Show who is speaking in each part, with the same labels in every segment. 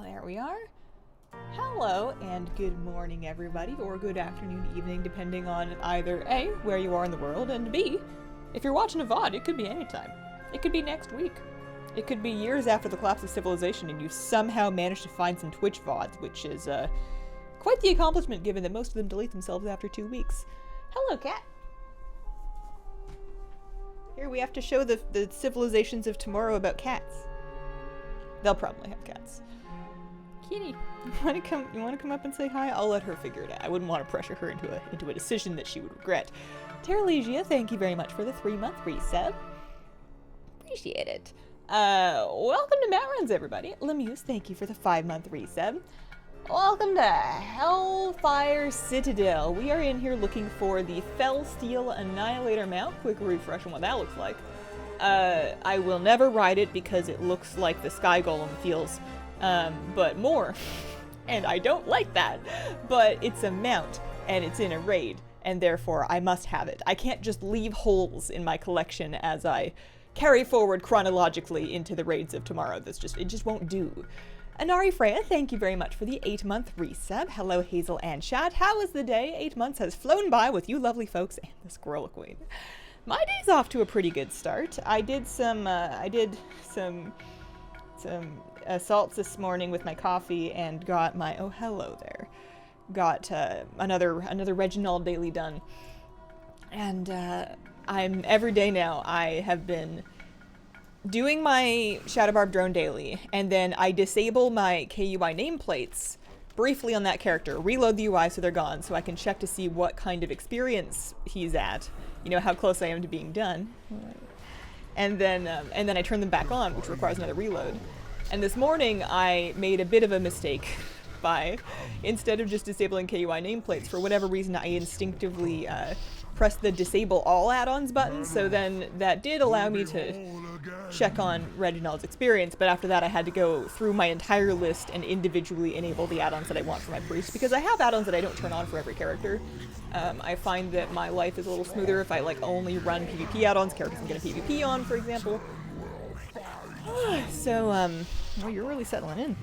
Speaker 1: There we are. Hello and good morning everybody, or good afternoon, evening, depending on either A, where you are in the world, and B, if you're watching a VoD, it could be anytime. It could be next week. It could be years after the collapse of civilization and you somehow managed to find some Twitch VoDs, which is quite the accomplishment given that most of them delete themselves after 2 weeks. Hello, cat. Here we have to show the civilizations of tomorrow about cats. They'll probably have cats. Kitty, you wanna come up and say hi? I'll let her figure it out. I wouldn't want to pressure her into a decision that she would regret. Terralegia, thank you very much for the 3-month resub. Appreciate it. Welcome to Mount Runs, everybody. Lemuse, thank you for the 5-month resub. Welcome to Hellfire Citadel. We are in here looking for the Fell Steel Annihilator mount. Quick refresh on what that looks like. I will never ride it because it looks like the Sky Golem feels, but more. And I don't like that. But it's a mount, and it's in a raid, and therefore I must have it. I can't just leave holes in my collection as I carry forward chronologically into the raids of tomorrow. It just won't do. Anari Freya, thank you very much for the 8-month resub. Hello, Hazel and Shad. How was the day? 8 months has flown by with you lovely folks and the Squirrel Queen. My day's off to a pretty good start. I did some assaults this morning with my coffee and got my, oh hello there, got another Reginald daily done. And I'm every day now I have been doing my Shadow Barb drone daily, and then I disable my KUI nameplates briefly on that character, reload the UI so they're gone, so I can check to see what kind of experience he's at, you know, how close I am to being done. And then I turn them back on, which requires another reload. And this morning I made a bit of a mistake by, instead of just disabling KUI nameplates, for whatever reason I instinctively pressed the disable all add-ons button, so then that did allow me to check on Reginald's experience, but after that I had to go through my entire list and individually enable the add-ons that I want for my priest, because I have add-ons that I don't turn on for every character. I find that my life is a little smoother if I only run PvP add-ons, characters I'm gonna PvP on, for example. So, well, you're really settling in.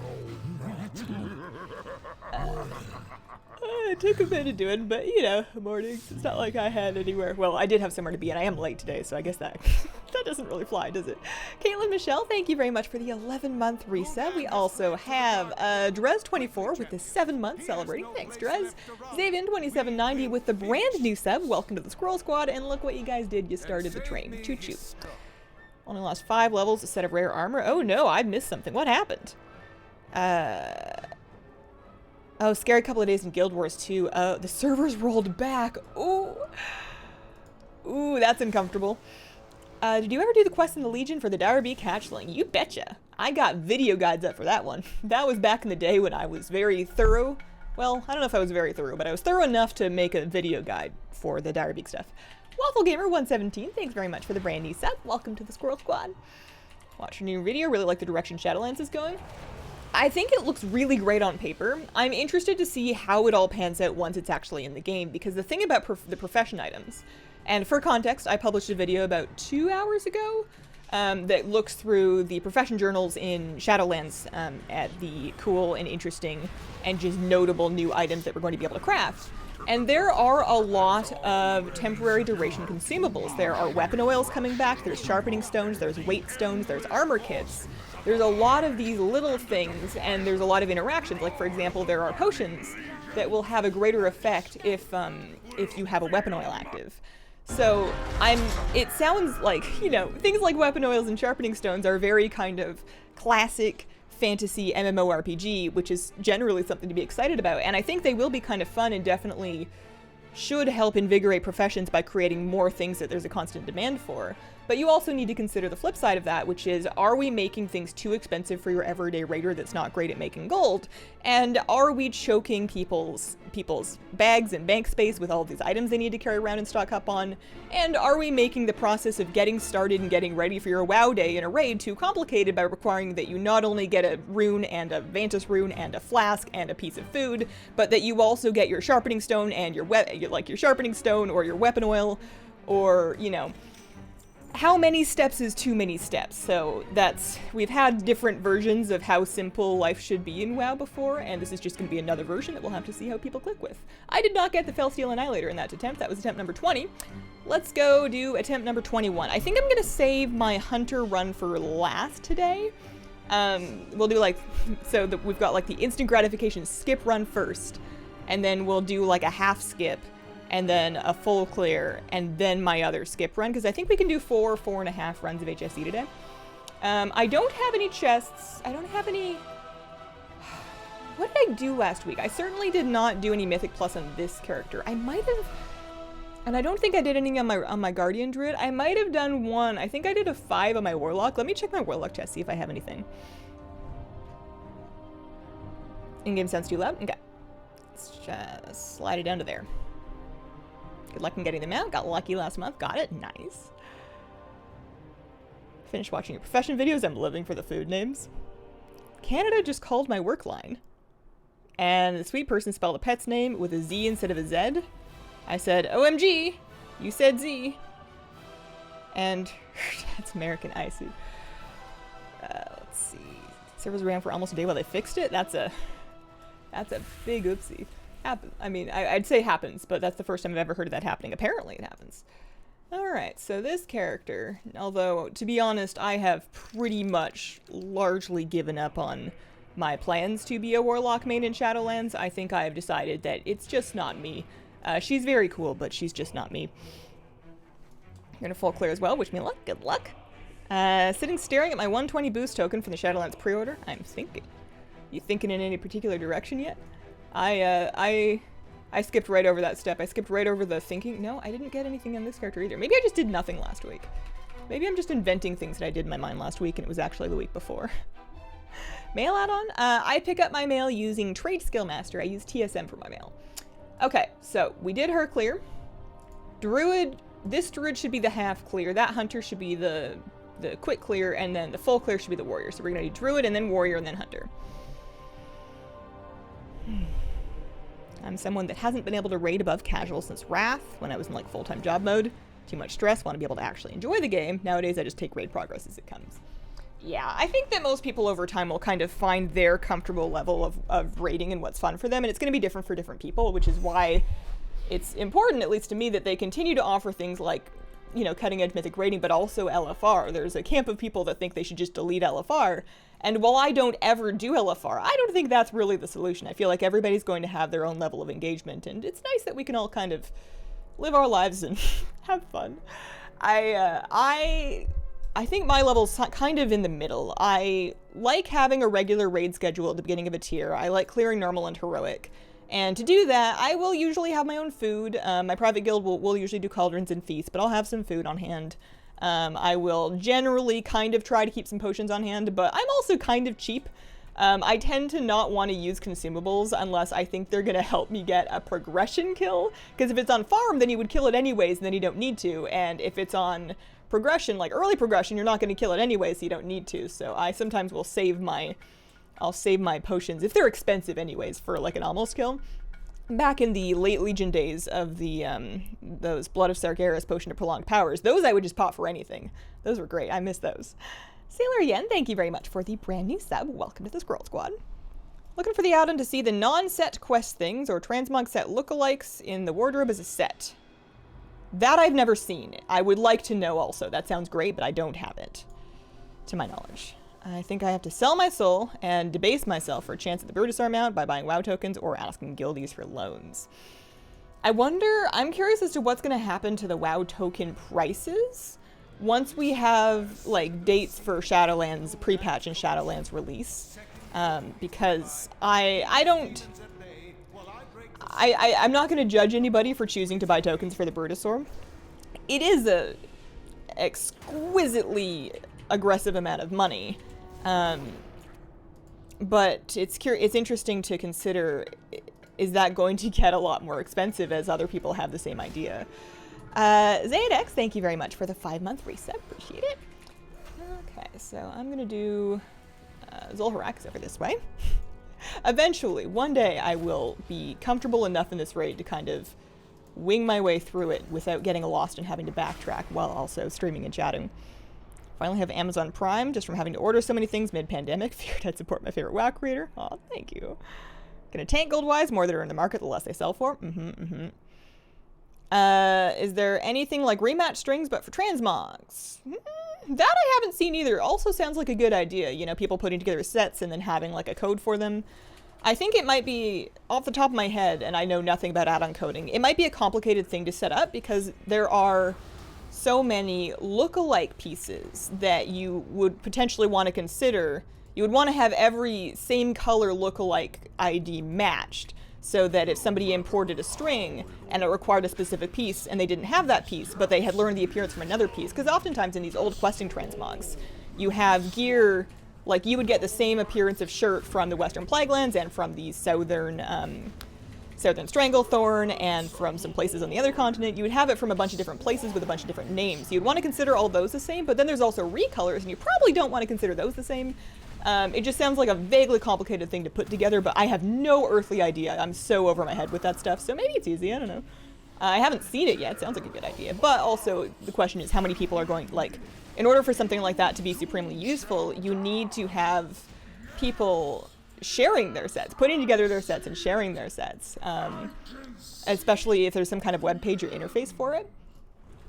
Speaker 1: It took a bit of doing, but you know, mornings, it's not like I had anywhere. Well, I did have somewhere to be, and I am late today, so I guess that that doesn't really fly, does it? Caitlin Michelle, thank you very much for the 11-month reset. We also have Drez24 with the 7-month celebrating. Thanks, Drez. Zavian2790 with the brand new sub. Welcome to the Squirrel Squad, and look what you guys did. You started the train. Choo-choo. Only lost 5 levels, a set of rare armor. Oh no, I missed something. What happened? Oh, scary couple of days in Guild Wars 2. The servers rolled back. Ooh. Ooh, that's uncomfortable. Did you ever do the quest in the Legion for the Dower Bee Catchling? You betcha. I got video guides up for that one. That was back in the day when I was very thorough. Well, I don't know if I was very thorough, but I was thorough enough to make a video guide for the Dower Bee stuff. Waffle Gamer 117, thanks very much for the brand new sub. Welcome to the Squirrel Squad. Watch your new video. Really like the direction Shadowlands is going. I think it looks really great on paper. I'm interested to see how it all pans out once it's actually in the game, because the thing about the profession items, and for context, I published a video about 2 hours ago that looks through the profession journals in Shadowlands at the cool and interesting and just notable new items that we're going to be able to craft. And there are a lot of temporary duration consumables. There are weapon oils coming back, there's sharpening stones, there's weight stones, there's armor kits. There's a lot of these little things, and there's a lot of interactions. Like, for example, there are potions that will have a greater effect if you have a weapon oil active. So it sounds like, you know, things like weapon oils and sharpening stones are very kind of classic fantasy MMORPG, which is generally something to be excited about. And I think they will be kind of fun and definitely should help invigorate professions by creating more things that there's a constant demand for. But you also need to consider the flip side of that, which is, are we making things too expensive for your everyday raider that's not great at making gold? And are we choking people's bags and bank space with all of these items they need to carry around and stock up on? And are we making the process of getting started and getting ready for your WoW day in a raid too complicated by requiring that you not only get a rune and a Vantus rune and a flask and a piece of food, but that you also get your sharpening stone and your sharpening stone or your weapon oil, or, you know, how many steps is too many steps? So we've had different versions of how simple life should be in WoW before, and this is just going to be another version that we'll have to see how people click with. I did not get the Felsteel Annihilator in that attempt. That was attempt number 20. Let's go do attempt number 21. I think I'm going to save my Hunter run for last today. We'll do we've got like the instant gratification skip run first, and then we'll do like a half skip, and then a full clear, and then my other skip run, because I think we can do 4.5 runs of HSE today. I don't have any chests. I don't have any... What did I do last week? I certainly did not do any Mythic Plus on this character. I might have... And I don't think I did anything on my Guardian Druid. I might have done one. I think I did a 5 on my Warlock. Let me check my Warlock chest, see if I have anything. In-game sounds too loud? Okay. Let's just slide it down to there. Good luck in getting them out. Got lucky last month. Got it. Nice. Finished watching your profession videos. I'm living for the food names. Canada just called my work line. And the sweet person spelled a pet's name with a Z instead of a Z. I said, OMG, you said Z. And that's American Icy. Let's see. Servers ran for almost a day while they fixed it. That's a big oopsie. I mean, I'd say happens, but that's the first time I've ever heard of that happening. Apparently it happens. Alright, so this character, although, to be honest, I have pretty much largely given up on my plans to be a Warlock main in Shadowlands. I think I have decided that it's just not me. She's very cool, but she's just not me. I'm gonna full clear as well. Wish me luck. Good luck. Sitting staring at my 120 boost token from the Shadowlands pre-order. I'm thinking. You thinking in any particular direction yet? I skipped right over that step. I skipped right over the thinking. No, I didn't get anything on this character either. Maybe I just did nothing last week. Maybe I'm just inventing things that I did in my mind last week and it was actually the week before. Mail add-on? I pick up my mail using Trade Skill Master. I use TSM for my mail. Okay, so we did her clear. Druid, this druid should be the half clear. That hunter should be the quick clear, and then the full clear should be the warrior. So we're gonna do druid and then warrior and then hunter. I'm someone that hasn't been able to raid above casual since Wrath, when I was in like full-time job mode. Too much stress, want to be able to actually enjoy the game. Nowadays I just take raid progress as it comes. Yeah, I think that most people over time will kind of find their comfortable level of raiding and what's fun for them, and it's going to be different for different people, which is why it's important, at least to me, that they continue to offer things like, you know, cutting-edge mythic raiding, but also LFR. There's a camp of people that think they should just delete LFR, and while I don't ever do LFR, I don't think that's really the solution. I feel like everybody's going to have their own level of engagement, and it's nice that we can all kind of live our lives and have fun. I think my level's kind of in the middle. I like having a regular raid schedule at the beginning of a tier. I like clearing normal and heroic. And to do that, I will usually have my own food. My private guild will usually do cauldrons and feasts, but I'll have some food on hand. I will generally kind of try to keep some potions on hand, but I'm also kind of cheap. I tend to not want to use consumables unless I think they're going to help me get a progression kill. Because if it's on farm, then you would kill it anyways, and then you don't need to. And if it's on progression, like early progression, you're not going to kill it anyway, so you don't need to. So I sometimes will I'll save my potions, if they're expensive anyways, for like an almost kill. Back in the late Legion days of the those Blood of Sargeras potion to prolonged powers, those I would just pop for anything. Those were great. I miss those. Sailor Yen, thank you very much for the brand new sub. Welcome to the Squirrel Squad. Looking for the add-on to see the non-set quest things or transmog set lookalikes in the wardrobe as a set. That I've never seen. I would like to know also. That sounds great, but I don't have it, to my knowledge. I think I have to sell my soul and debase myself for a chance at the Brutusar mount by buying WoW tokens or asking guildies for loans. I'm curious as to what's going to happen to the WoW token prices once we have like dates for Shadowlands pre-patch and Shadowlands release. Because I'm not going to judge anybody for choosing to buy tokens for the Brutusor. It is a exquisitely aggressive amount of money, but it's interesting to consider, is that going to get a lot more expensive as other people have the same idea? Zayadex, thank you very much for the 5-month reset. Appreciate it. Okay, so I'm going to do Zul'Harak is over this way. Eventually, one day, I will be comfortable enough in this raid to kind of wing my way through it without getting lost and having to backtrack while also streaming and chatting. Finally have Amazon Prime just from having to order so many things mid-pandemic. Figured I'd support my favorite WoW creator. Aw, thank you. Gonna tank gold-wise. More that are in the market, the less they sell for. Is there anything like rematch strings but for transmogs? That I haven't seen either. Also sounds like a good idea. You know, people putting together sets and then having like a code for them. I think it might be, off the top of my head, and I know nothing about add-on coding, it might be a complicated thing to set up because there are so many look-alike pieces that you would potentially want to consider. You would want to have every same color look-alike ID matched so that if somebody imported a string and it required a specific piece and they didn't have that piece, but they had learned the appearance from another piece, because oftentimes in these old questing transmogs, you have gear, like you would get the same appearance of shirt from the Western Plaguelands and from the Southern Stranglethorn and from some places on the other continent. You would have it from a bunch of different places with a bunch of different names. You'd want to consider all those the same, but then there's also recolors, and you probably don't want to consider those the same. It just sounds like a vaguely complicated thing to put together, but I have no earthly idea. I'm so over my head with that stuff, so maybe it's easy, I don't know. I haven't seen it yet, sounds like a good idea, but also the question is how many people are going, like, in order for something like that to be supremely useful, you need to have people sharing their sets, putting together their sets and sharing their sets, especially if there's some kind of web page or interface for it.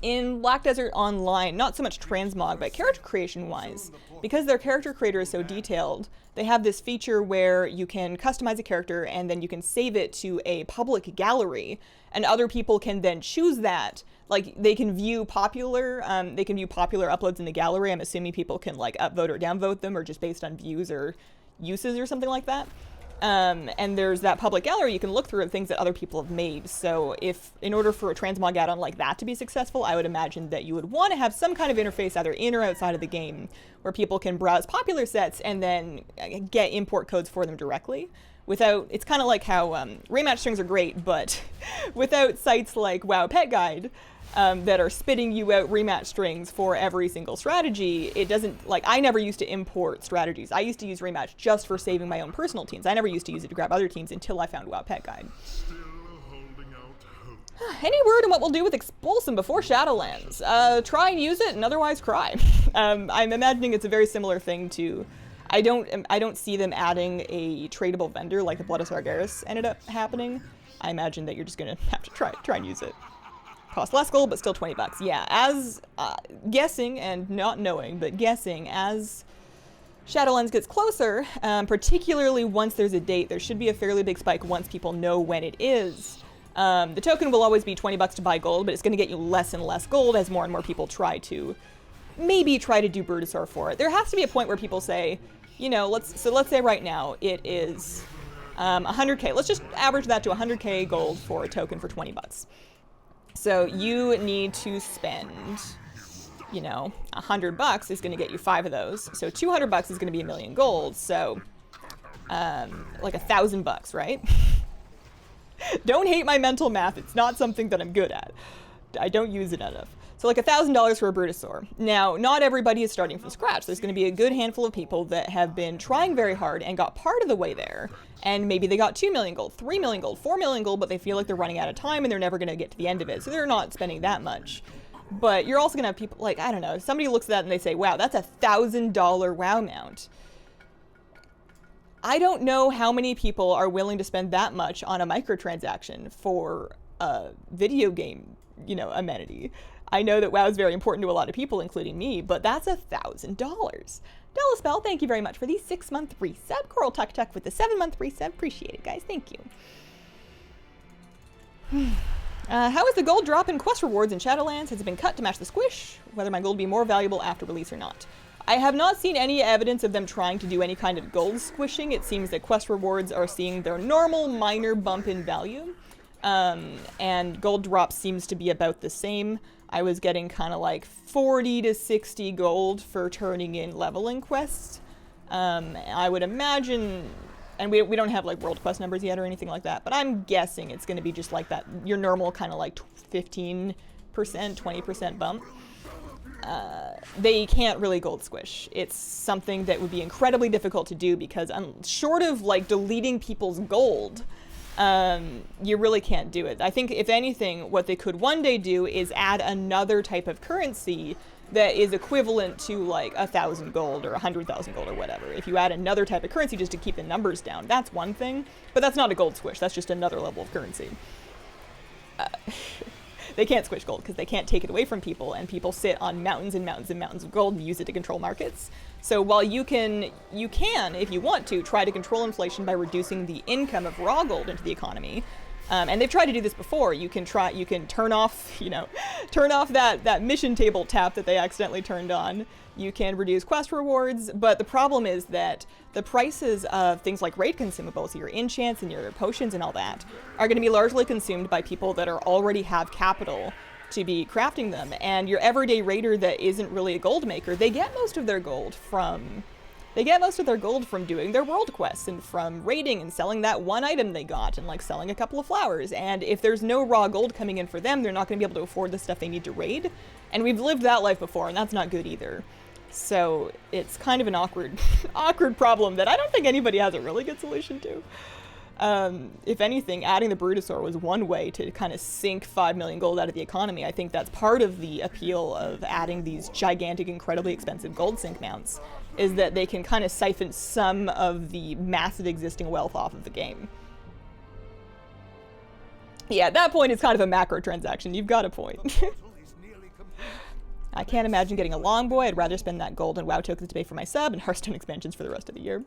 Speaker 1: In Black Desert Online, not so much transmog, but character creation-wise, because their character creator is so detailed, they have this feature where you can customize a character and then you can save it to a public gallery, and other people can then choose that. Like, they can view popular uploads in the gallery. I'm assuming people can, like, upvote or downvote them, or just based on views or uses or something like that. And there's that public gallery you can look through of things that other people have made. So if, in order for a transmog add-on like that to be successful, I would imagine that you would want to have some kind of interface either in or outside of the game where people can browse popular sets and then get import codes for them directly. Without, it's kind of like how rematch strings are great, but without sites like WoW Pet Guide, that are spitting you out rematch strings for every single strategy, it doesn't, like, I never used to import strategies. I used to use rematch just for saving my own personal teams. I never used to use it to grab other teams until I found WoW Pet Guide. Any word on what we'll do with Expulsum before Shadowlands? Try and use it, and otherwise cry. I'm imagining it's a very similar thing to, I don't see them adding a tradable vendor like the Blood of Sargeras ended up happening. I imagine that you're just gonna have to try and use it. Cost less gold, but still 20 bucks. Yeah, as guessing, and not knowing, but guessing, as Shadowlands gets closer, particularly once there's a date, there should be a fairly big spike once people know when it is. The token will always be 20 bucks to buy gold, but it's going to get you less and less gold as more and more people try to do Brutosaur for it. There has to be a point where people say, you know, let's say right now it is 100k. Let's just average that to 100k gold for a token for 20 bucks. So you need to spend, you know, 100 bucks is going to get you 5 of those. So 200 bucks is going to be 1,000,000 gold. So, like 1,000 bucks, right? Don't hate my mental math. It's not something that I'm good at. I don't use it enough. So like $1,000 for a Brutosaur. Now, not everybody is starting from scratch. There's going to be a good handful of people that have been trying very hard and got part of the way there. And maybe they got 2 million gold, 3 million gold, 4 million gold, but they feel like they're running out of time and they're never going to get to the end of it. So they're not spending that much. But you're also going to have people like, I don't know, somebody looks at that and they say, wow, that's $1,000 WoW mount. I don't know how many people are willing to spend that much on a microtransaction for a video game, you know, amenity. I know that WoW is very important to a lot of people, including me, but that's $1,000. Delaspell, thank you very much for the 6-month resub. Coral Tuck Tuck with the 7-month resub. Appreciate it, guys. Thank you. How is the gold drop in quest rewards in Shadowlands? Has it been cut to match the squish? Whether my gold will be more valuable after release or not. I have not seen any evidence of them trying to do any kind of gold squishing. It seems that quest rewards are seeing their normal minor bump in value. And gold drop seems to be about the same. I was getting kind of like 40 to 60 gold for turning in leveling quests. I would imagine, and we don't have like world quest numbers yet or anything like that, but I'm guessing it's going to be just like that, your normal kind of like 15%, 20% bump. They can't really gold squish. It's something that would be incredibly difficult to do because short of like deleting people's gold, you really can't do it. I think, if anything, what they could one day do is add another type of currency that is equivalent to like 1,000 gold or 100,000 gold or whatever. If you add another type of currency just to keep the numbers down, that's one thing. But that's not a gold squish. That's just another level of currency. They can't squish gold because they can't take it away from people, and people sit on mountains and mountains and mountains of gold and use it to control markets. So while you can, if you want to, try to control inflation by reducing the income of raw gold into the economy. And they've tried to do this before. You can turn off, turn off that mission table tap that they accidentally turned on. You can reduce quest rewards, but the problem is that the prices of things like raid consumables, your enchants and your potions and all that, are going to be largely consumed by people that already have capital to be crafting them. And your everyday raider that isn't really a gold maker, they get most of their gold from doing their world quests and from raiding and selling that one item they got and like selling a couple of flowers. And if there's no raw gold coming in for them, they're not going to be able to afford the stuff they need to raid. And we've lived that life before, and that's not good either. So it's kind of an awkward problem that I don't think anybody has a really good solution to. If anything, adding the Brutosaur was one way to kind of sink 5 million gold out of the economy. I think that's part of the appeal of adding these gigantic, incredibly expensive gold sink mounts, is that they can kind of siphon some of the massive existing wealth off of the game. Yeah, at that point, it's kind of a macro transaction. You've got a point. I can't imagine getting a Longboy. I'd rather spend that gold and WoW tokens to pay for my sub and Hearthstone expansions for the rest of the year.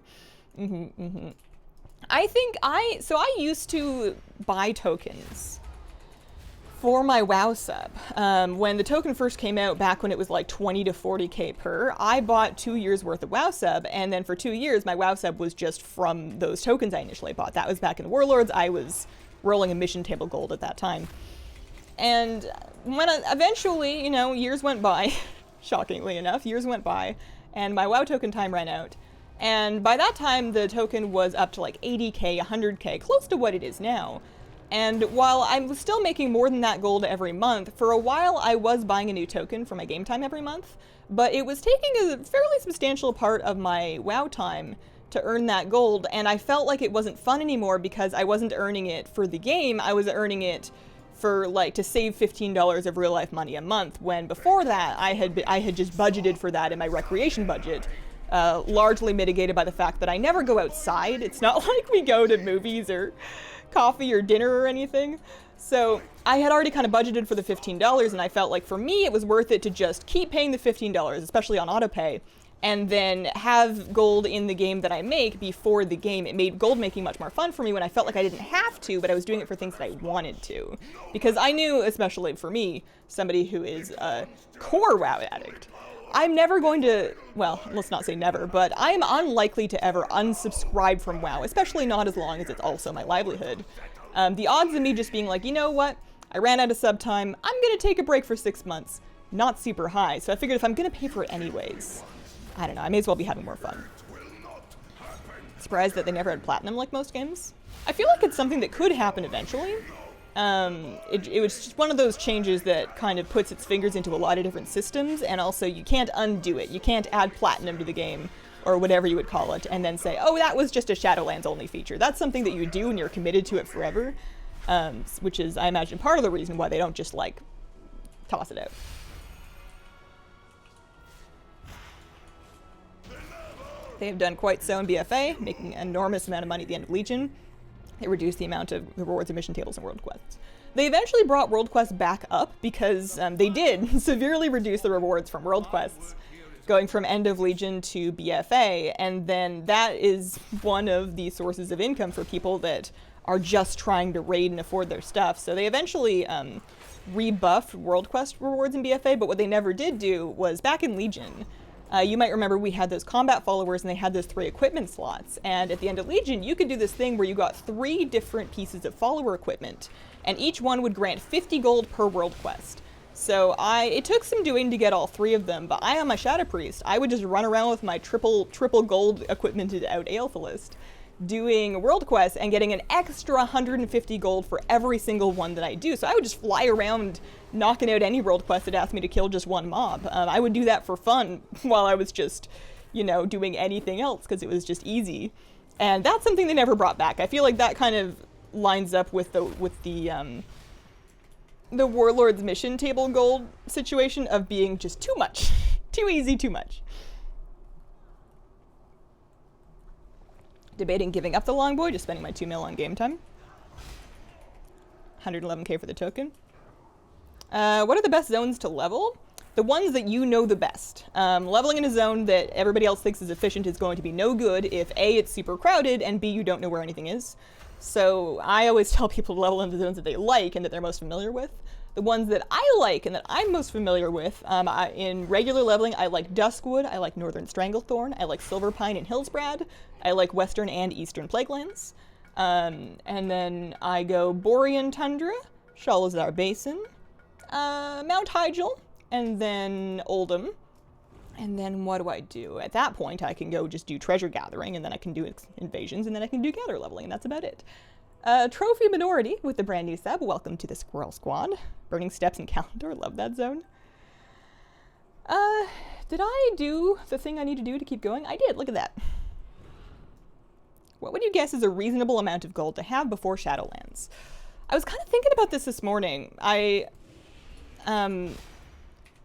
Speaker 1: I used to buy tokens for my WoW sub. When the token first came out, back when it was like 20 to 40k per, I bought 2 years worth of WoW sub, and then for 2 years, my WoW sub was just from those tokens I initially bought. That was back in the Warlords. I was rolling a mission table gold at that time. And when eventually, years went by, shockingly enough, years went by, and my WoW token time ran out. And by that time, the token was up to like 80k, 100k, close to what it is now. And while I was still making more than that gold every month, for a while I was buying a new token for my game time every month, but it was taking a fairly substantial part of my WoW time to earn that gold, and I felt like it wasn't fun anymore because I wasn't earning it for the game, I was earning it for to save $15 of real life money a month, when before that I had just budgeted for that in my recreation budget, largely mitigated by the fact that I never go outside. It's not like we go to movies or coffee or dinner or anything. So I had already kind of budgeted for the $15, and I felt like for me it was worth it to just keep paying the $15, especially on autopay, and then have gold in the game that I make before the game. It made gold making much more fun for me when I felt like I didn't have to, but I was doing it for things that I wanted to. Because I knew, especially for me, somebody who is a core WoW addict, I'm never going to, well, let's not say never, but I'm unlikely to ever unsubscribe from WoW, especially not as long as it's also my livelihood. The odds of me just being like, you know what, I ran out of sub time, I'm gonna take a break for 6 months, not super high. So I figured if I'm gonna pay for it anyways, I don't know, I may as well be having more fun. Surprised that they never had platinum like most games. I feel like it's something that could happen eventually. It was just one of those changes that kind of puts its fingers into a lot of different systems, and also you can't undo it. You can't add platinum to the game, or whatever you would call it, and then say, oh, that was just a Shadowlands only feature. That's something that you do and you're committed to it forever, which is, I imagine, part of the reason why they don't just, toss it out. They have done quite so in BFA, making an enormous amount of money at the end of Legion. They reduced the amount of the rewards and mission tables and world quests. They eventually brought world quests back up because they did severely reduce the rewards from world quests, going from end of Legion to BFA, and then that is one of the sources of income for people that are just trying to raid and afford their stuff. So they eventually rebuffed world quest rewards in BFA, but what they never did do was back in Legion, you might remember we had those combat followers and they had those 3 equipment slots. And at the end of Legion, you could do this thing where you got 3 different pieces of follower equipment, and each one would grant 50 gold per world quest. So it took some doing to get all 3 of them, but I am a Shadow Priest. I would just run around with my triple gold equipmented out Aethelist, doing world quests and getting an extra 150 gold for every single one that I do. So I would just fly around knocking out any world quest that asked me to kill just one mob. I would do that for fun while I was just, doing anything else because it was just easy. And that's something they never brought back. I feel like that kind of lines up with the Warlord's mission table gold situation of being just too much. Too easy, too much. Debating giving up the Longboy, just spending my 2 mil on game time. 111k for the token. What are the best zones to level? The ones that you know the best. Leveling in a zone that everybody else thinks is efficient is going to be no good if A, it's super crowded, and B, you don't know where anything is. So I always tell people to level in the zones that they like and that they're most familiar with. The ones that I like and that I'm most familiar with, in regular leveling, I like Duskwood, I like Northern Stranglethorn, I like Silverpine and Hillsbrad, I like Western and Eastern Plaguelands. And then I go Borean Tundra, Shalazar Basin, Mount Hyjal, and then Oldham. And then what do I do? At that point, I can go just do treasure gathering, and then I can do invasions, and then I can do gather leveling, and that's about it. Trophy Minority with the brand new sub. Welcome to the Squirrel Squad. Burning Steps and Calendar. Love that zone. Did I do the thing I need to do to keep going? I did. Look at that. What would you guess is a reasonable amount of gold to have before Shadowlands? I was kind of thinking about this morning.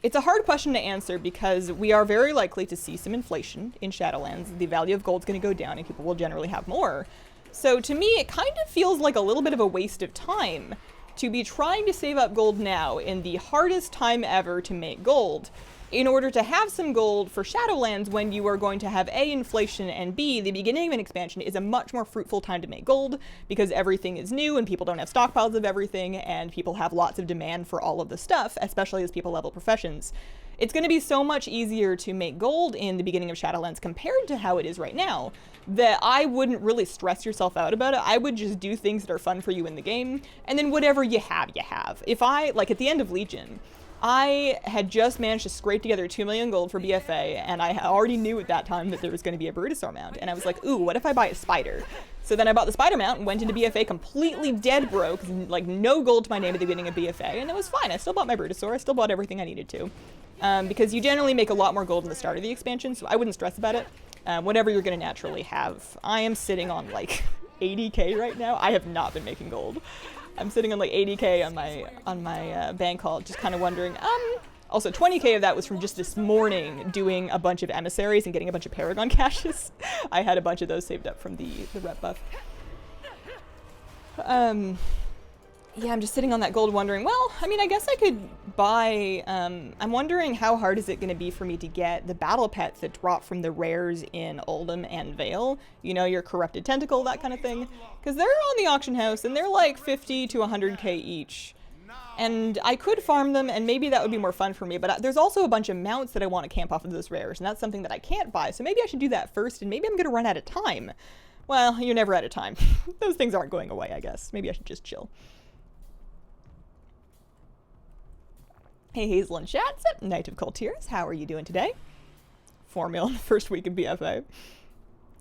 Speaker 1: It's a hard question to answer because we are very likely to see some inflation in Shadowlands. The value of gold's going to go down and people will generally have more. So to me, it kind of feels like a little bit of a waste of time to be trying to save up gold now in the hardest time ever to make gold in order to have some gold for Shadowlands when you are going to have A, inflation, and B, the beginning of an expansion is a much more fruitful time to make gold because everything is new and people don't have stockpiles of everything and people have lots of demand for all of the stuff, especially as people level professions. It's going to be so much easier to make gold in the beginning of Shadowlands compared to how it is right now that I wouldn't really stress yourself out about it. I would just do things that are fun for you in the game, and then whatever you have, you have. If I, like at the end of Legion, I had just managed to scrape together 2 million gold for BFA, and I already knew at that time that there was going to be a Brutosaur mount, and I was like, ooh, what if I buy a spider? So then I bought the spider mount and went into BFA completely dead broke, like no gold to my name at the beginning of BFA, and it was fine. I still bought my Brutosaur, I still bought everything I needed to. Because you generally make a lot more gold in the start of the expansion, so I wouldn't stress about it. Whatever you're going to naturally have. I am sitting on like 80k right now. I have not been making gold. I'm sitting on like 80k on my bank haul, just kind of wondering. Also 20k of that was from just this morning doing a bunch of emissaries and getting a bunch of Paragon caches. I had a bunch of those saved up from the rep buff. Yeah, I'm just sitting on that gold wondering, well, I mean, I guess I could buy, I'm wondering how hard is it going to be for me to get the battle pets that drop from the rares in Oldham and Vale, you know, your Corrupted Tentacle, that kind of thing, because they're on the auction house and they're like 50 to 100k each, and I could farm them and maybe that would be more fun for me, but there's also a bunch of mounts that I want to camp off of those rares, and that's something that I can't buy, so maybe I should do that first, and maybe I'm going to run out of time. Well, you're never out of time. Those things aren't going away, I guess. Maybe I should just chill. Hey Hazel and Chats, Knight of Coultiers, how are you doing today? 4 mil in the first week of BFA.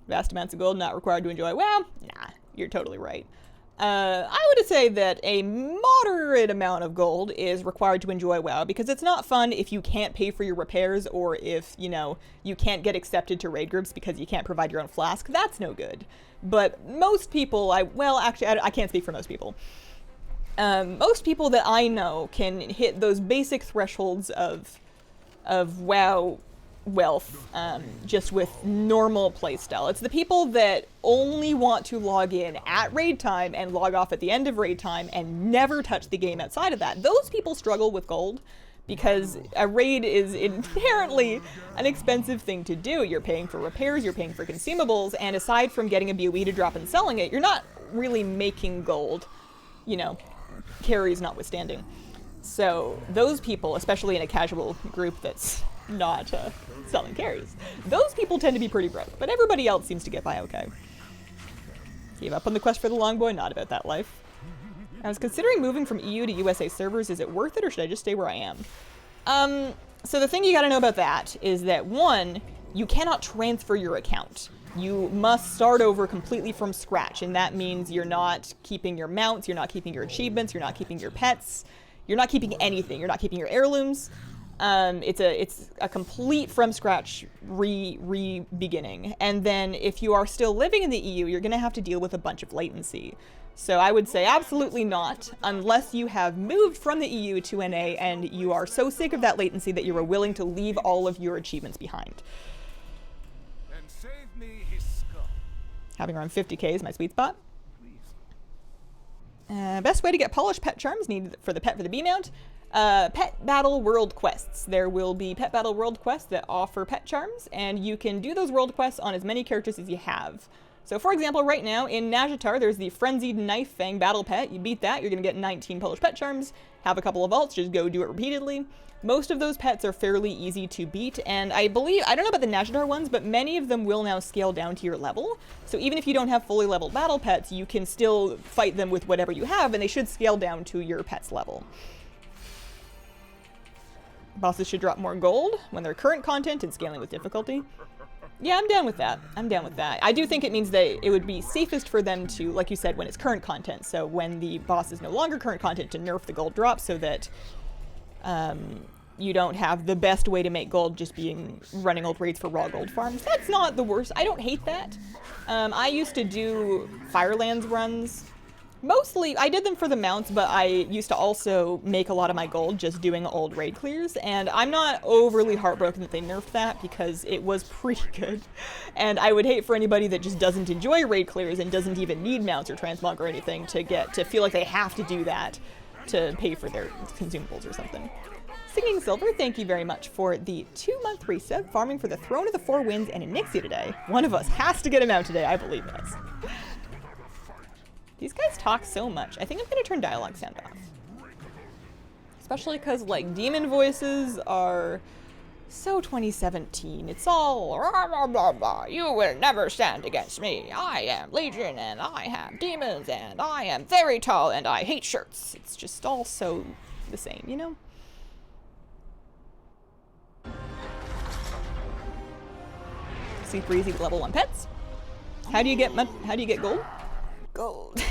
Speaker 1: Vast amounts of gold not required to enjoy. Well, nah, you're totally right. I would say that a moderate amount of gold is required to enjoy WoW because it's not fun if you can't pay for your repairs or if, you know, you can't get accepted to raid groups because you can't provide your own flask. That's no good. But most people, well, actually, I can't speak for most people. Most people that I know can hit those basic thresholds of WoW wealth just with normal playstyle. It's the people that only want to log in at raid time and log off at the end of raid time and never touch the game outside of that. Those people struggle with gold because a raid is inherently an expensive thing to do. You're paying for repairs, you're paying for consumables, and aside from getting a BOE to drop and selling it, you're not really making gold, you know, carries notwithstanding. So those people, especially in a casual group that's not selling carries, those people tend to be pretty broke, but everybody else seems to get by okay. Gave up on the quest for the Longboy, not about that life. I was considering moving from EU to USA servers. Is it worth it or should I just stay where I am? So the thing you gotta know about that is that one, you cannot transfer your account. You must start over completely from scratch, and that means you're not keeping your mounts, you're not keeping your achievements, you're not keeping your pets, you're not keeping anything, you're not keeping your heirlooms. It's a complete from scratch re-beginning. And then if you are still living in the EU, you're going to have to deal with a bunch of latency. So I would say absolutely not, unless you have moved from the EU to NA and you are so sick of that latency that you are willing to leave all of your achievements behind.
Speaker 2: And save me his skull.
Speaker 1: Having around 50k is my sweet spot. Best way to get polished pet charms needed for the pet for the B-mount. Pet Battle World Quests. There will be Pet Battle World Quests that offer pet charms, and you can do those world quests on as many characters as you have. So for example, right now in Najatar, there's the Frenzied Knife Fang Battle Pet. You beat that, you're going to get 19 polished pet charms, have a couple of ults, just go do it repeatedly. Most of those pets are fairly easy to beat, and I don't know about the Najatar ones, but many of them will now scale down to your level. So even if you don't have fully leveled battle pets, you can still fight them with whatever you have, and they should scale down to your pet's level. Bosses should drop more gold when they're current content and scaling with difficulty. Yeah, I'm down with that. I'm down with that. I do think it means that it would be safest for them to, like you said, when it's current content. So when the boss is no longer current content, to nerf the gold drop so that you don't have the best way to make gold just being running old raids for raw gold farms. That's not the worst. I don't hate that. I used to do Firelands runs. Mostly, I did them for the mounts, but I used to also make a lot of my gold just doing old raid clears, and I'm not overly heartbroken that they nerfed that because it was pretty good. And I would hate for anybody that just doesn't enjoy raid clears and doesn't even need mounts or transmog or anything to feel like they have to do that to pay for their consumables or something. Singing Silver, thank you very much for the 2-month resub, farming for the Throne of the Four Winds and Onyxia today. One of us has to get him out today, I believe us. These guys talk so much. I think I'm going to turn dialogue sound off. Especially because, like, demon voices are so 2017. It's all rah, blah, blah, blah. You will never stand against me. I am Legion and I have demons and I am very tall and I hate shirts. It's just all so the same, you know? Super easy to level 1 pets. How do you get gold? Gold.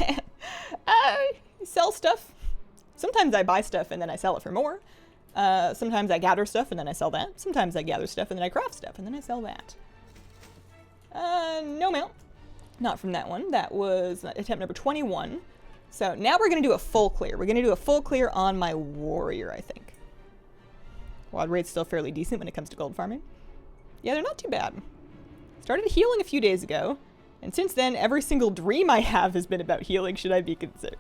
Speaker 1: Sell stuff. Sometimes I buy stuff and then I sell it for more. Sometimes I gather stuff and then I sell that. Sometimes I gather stuff and then I craft stuff and then I sell that. No mount. Not from that one. That was attempt number 21. So now we're going to do a full clear. We're going to do a full clear on my warrior, I think. WoD rate's still fairly decent when it comes to gold farming. Yeah, they're not too bad. Started healing a few days ago. And since then, every single dream I have has been about healing. Should I be concerned?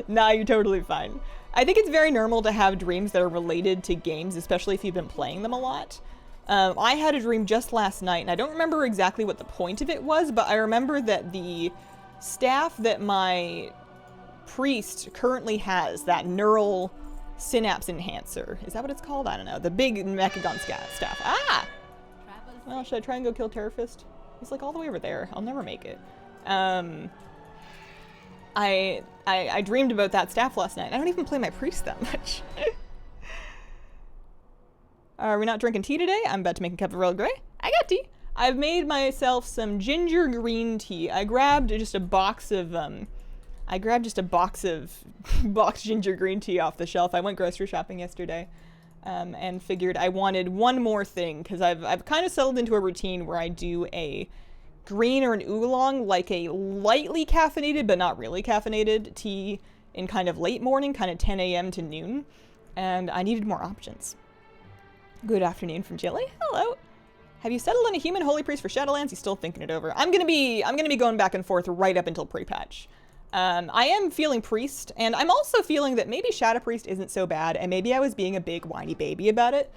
Speaker 1: Nah, you're totally fine. I think it's very normal to have dreams that are related to games, especially if you've been playing them a lot. I had a dream just last night, and I don't remember exactly what the point of it was, but I remember that the staff that my priest currently has, that neural synapse enhancer. Is that what it's called? I don't know. The big Mechagon staff. Ah! Well, should I try and go kill Terrorfist? He's like all the way over there. I'll never make it. I dreamed about that staff last night. I don't even play my priest that much. Are we not drinking tea today? I'm about to make a cup of Earl Grey. I got tea. I've made myself some ginger green tea. I grabbed just a box of boxed ginger green tea off the shelf. I went grocery shopping yesterday. And figured I wanted one more thing because I've kind of settled into a routine where I do a green or an oolong, like a lightly caffeinated but not really caffeinated tea in kind of late morning, kind of 10 a.m. to noon, and I needed more options. Good afternoon from Jilly. Hello. Have you settled on a human holy priest for Shadowlands? He's still thinking it over. I'm gonna be going back and forth right up until pre-patch. I am feeling priest, and I'm also feeling that maybe Shadow Priest isn't so bad, and maybe I was being a big whiny baby about it.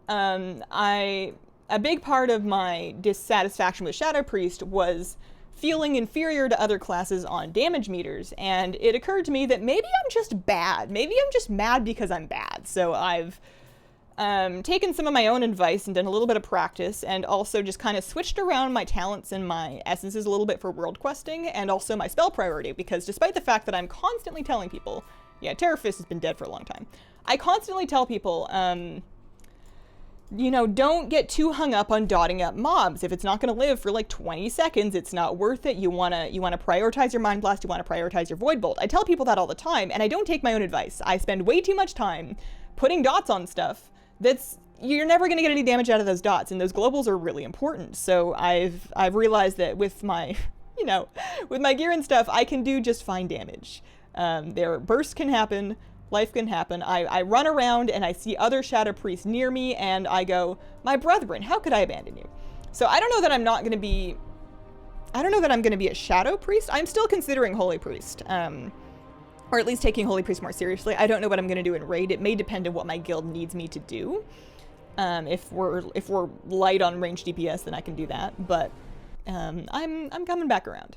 Speaker 1: A big part of my dissatisfaction with Shadow Priest was feeling inferior to other classes on damage meters, and it occurred to me that maybe I'm just bad. Maybe I'm just mad because I'm bad. So I've taken some of my own advice and done a little bit of practice, and also just kind of switched around my talents and my essences a little bit for world questing, and also my spell priority, because despite the fact that I'm constantly telling people, yeah, Terrorfist has been dead for a long time, I constantly tell people, you know, don't get too hung up on dotting up mobs. If it's not going to live for like 20 seconds, it's not worth it. You want to prioritize your Mind Blast, you want to prioritize your Void Bolt. I tell people that all the time, and I don't take my own advice. I spend way too much time putting dots on stuff that's you're never going to get any damage out of those dots, and those globals are really important. So I've realized that with my, you know, with my gear and stuff, I can do just fine damage. Their bursts can happen, life can happen. I run around and I see other Shadow Priests near me, and I go, my brethren, how could I abandon you? So I don't know that I'm not going to be, I don't know that I'm going to be a Shadow Priest. I'm still considering Holy Priest, or at least taking Holy Priest more seriously. I don't know what I'm going to do in Raid. It may depend on what my guild needs me to do. If we're light on range DPS, then I can do that. But I'm coming back around.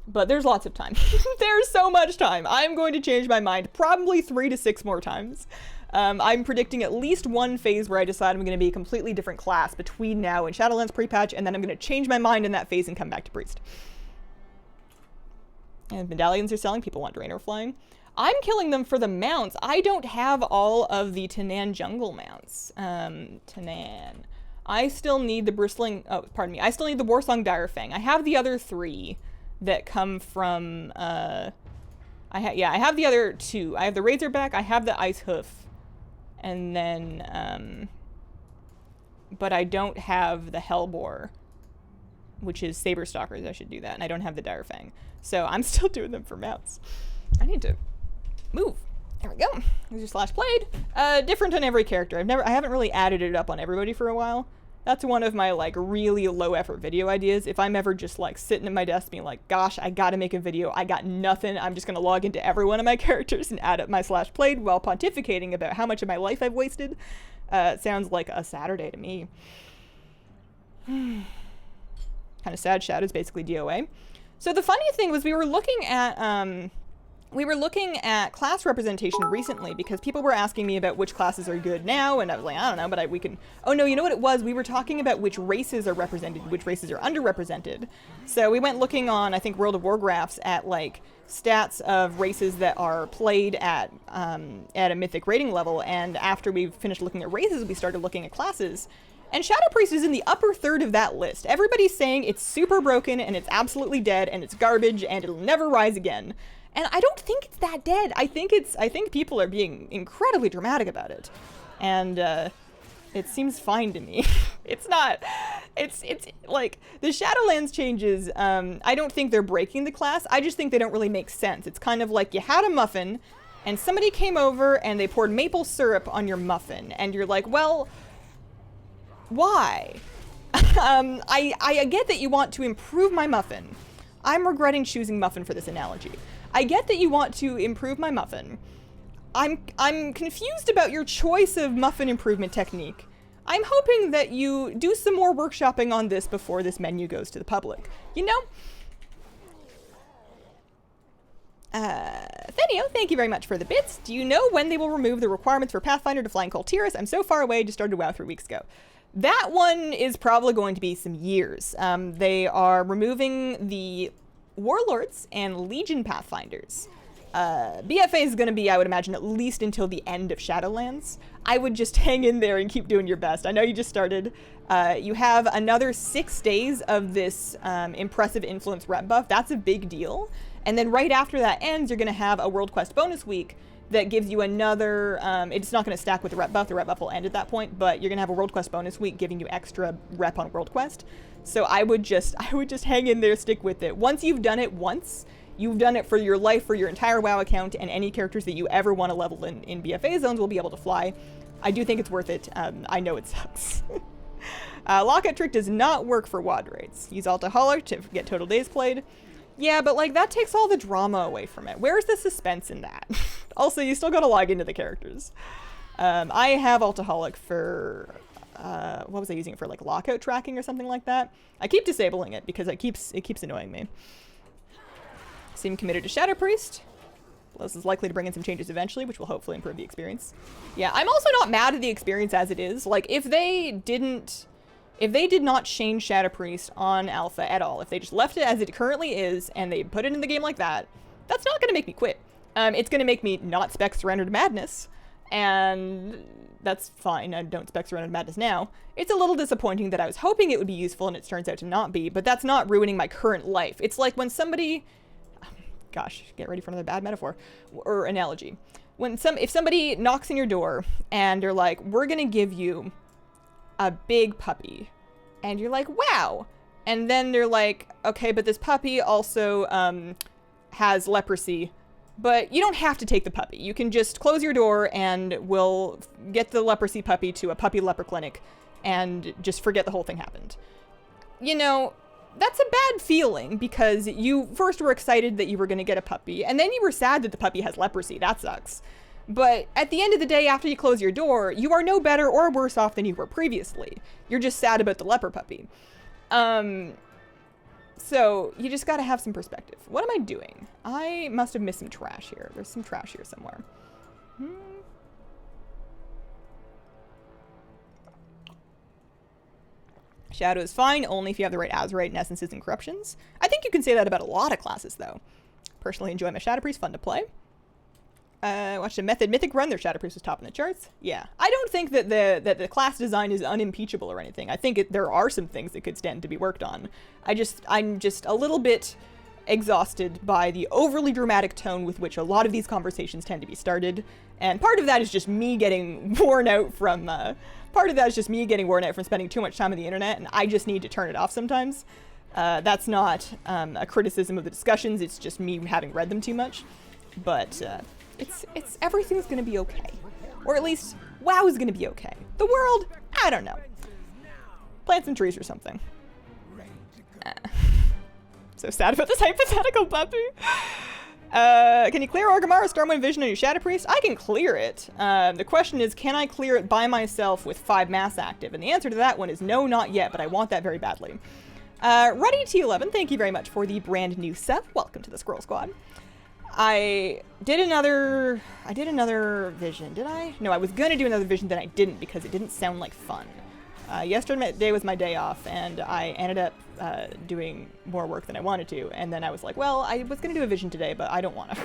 Speaker 1: But there's lots of time. There's so much time. I'm going to change my mind probably 3 to 6 more times. I'm predicting at least one phase where I decide I'm going to be a completely different class between now and Shadowlands pre-patch, and then I'm going to change my mind in that phase and come back to Priest. And medallions are selling. People want Draenor flying. I'm killing them for the mounts. I don't have all of the Tanan jungle mounts. Tanan. I still need the bristling... Oh, pardon me. I still need the Warsong Direfang. I have the other 3 that come from... I have the other 2. I have the Razorback. I have the Ice Hoof. And then... but I don't have the Hellbore, which is Saber Stalkers. I should do that. And I don't have the Direfang. So I'm still doing them for mounts. I need to move. There we go. There's your slash played. Different on every character. I haven't really added it up on everybody for a while. That's one of my like really low effort video ideas. If I'm ever just like sitting at my desk being like, gosh, I gotta make a video. I got nothing. I'm just gonna log into every one of my characters and add up my slash played while pontificating about how much of my life I've wasted. It sounds like a Saturday to me. Kind of sad. Shadow's basically DOA. So the funny thing was we were looking at class representation recently because people were asking me about which classes are good now, and I was like, I don't know, but we can... Oh no, you know what it was? We were talking about which races are represented, which races are underrepresented. So we went looking on, I think, World of Wargraphs at like stats of races that are played at a mythic rating level, and after we finished looking at races, we started looking at classes. And Shadow Priest is in the upper third of that list. Everybody's saying it's super broken and it's absolutely dead and it's garbage and it'll never rise again. And I don't think it's that dead. I think people are being incredibly dramatic about it. And it seems fine to me. It's not. It's like the Shadowlands changes, I don't think they're breaking the class. I just think they don't really make sense. It's kind of like you had a muffin and somebody came over and they poured maple syrup on your muffin and you're like, well, why? I get that you want to improve my muffin. I'm regretting choosing muffin for this analogy. I get that you want to improve my muffin. I'm confused about your choice of muffin improvement technique. I'm hoping that you do some more workshopping on this before this menu goes to the public. You know? Thenio, thank you very much for the bits. Do you know when they will remove the requirements for Pathfinder to fly in Coltiris? I'm so far away, just started WoW 3 weeks ago. That one is probably going to be some years. They are removing the Warlords and Legion Pathfinders. BFA is going to be, I would imagine, at least until the end of Shadowlands. I would just hang in there and keep doing your best. I know you just started. You have another 6 days of this impressive influence rep buff. That's a big deal. And then right after that ends, you're going to have a World Quest bonus week that gives you another, it's not going to stack with the rep buff will end at that point, but you're going to have a World Quest bonus week giving you extra rep on World Quest. So I would just hang in there, stick with it. Once you've done it once, you've done it for your life, for your entire WoW account, and any characters that you ever want to level in BFA zones will be able to fly. I do think it's worth it. I know it sucks. Lockout Trick does not work for WoD raids. Use Altaholic to get total days played. Yeah, but like that takes all the drama away from it. Where's the suspense in that? Also, you still gotta log into the characters. I have Altaholic for, what was I using it for, like lockout tracking or something like that? I keep disabling it because it keeps annoying me. Seem committed to Shadow Priest. This is likely to bring in some changes eventually, which will hopefully improve the experience. Yeah, I'm also not mad at the experience as it is. Like, if they did not change Shadow Priest on Alpha at all, if they just left it as it currently is and they put it in the game like that, that's not going to make me quit. It's going to make me not spec Surrendered Madness, and that's fine. I don't spec Surrendered Madness now. It's a little disappointing that I was hoping it would be useful and it turns out to not be, but that's not ruining my current life. It's like when somebody... Gosh, get ready for another bad metaphor or analogy. if somebody knocks on your door and they're like, we're gonna give you a big puppy, and you're like, wow, and then they're like, okay, but this puppy also has leprosy, but you don't have to take the puppy. You can just close your door and we'll get the leprosy puppy to a puppy leper clinic and just forget the whole thing happened. You know, that's a bad feeling because you first were excited that you were going to get a puppy, and then you were sad that the puppy has leprosy. That sucks. But at the end of the day, after you close your door, you are no better or worse off than you were previously. You're just sad about the leper puppy. So you just got to have some perspective. What am I doing? I must have missed some trash here. There's some trash here somewhere. Shadow is fine, only if you have the right Azurite and Essences and Corruptions. I think you can say that about a lot of classes, though. Personally enjoy my Shadow Priest, fun to play. Watched a Mythic run, their Shadow Priest was top in the charts. Yeah, I don't think that the class design is unimpeachable or anything. I think there are some things that could stand to be worked on. I'm just a little bit exhausted by the overly dramatic tone with which a lot of these conversations tend to be started. And part of that is just me getting worn out from spending too much time on the internet, and I just need to turn it off sometimes. That's not a criticism of the discussions, it's just me having read them too much. But it's everything's gonna be okay. Or at least WoW is gonna be okay. The world, I don't know. Plant some trees or something. So sad about this hypothetical puppy. Can you clear Orgrimmar, Stormwind Vision, and your Shadow Priest? I can clear it. The question is, can I clear it by myself with 5 mass active? And the answer to that one is no, not yet, but I want that very badly. Ruddy T11, thank you very much for the brand new sub. Welcome to the Scroll Squad. I did another vision, did I? No, I was gonna do another vision, then I didn't because it didn't sound like fun. Yesterday was my day off, and I ended up doing more work than I wanted to, and then I was like, well, I was gonna do a vision today, but I don't want to.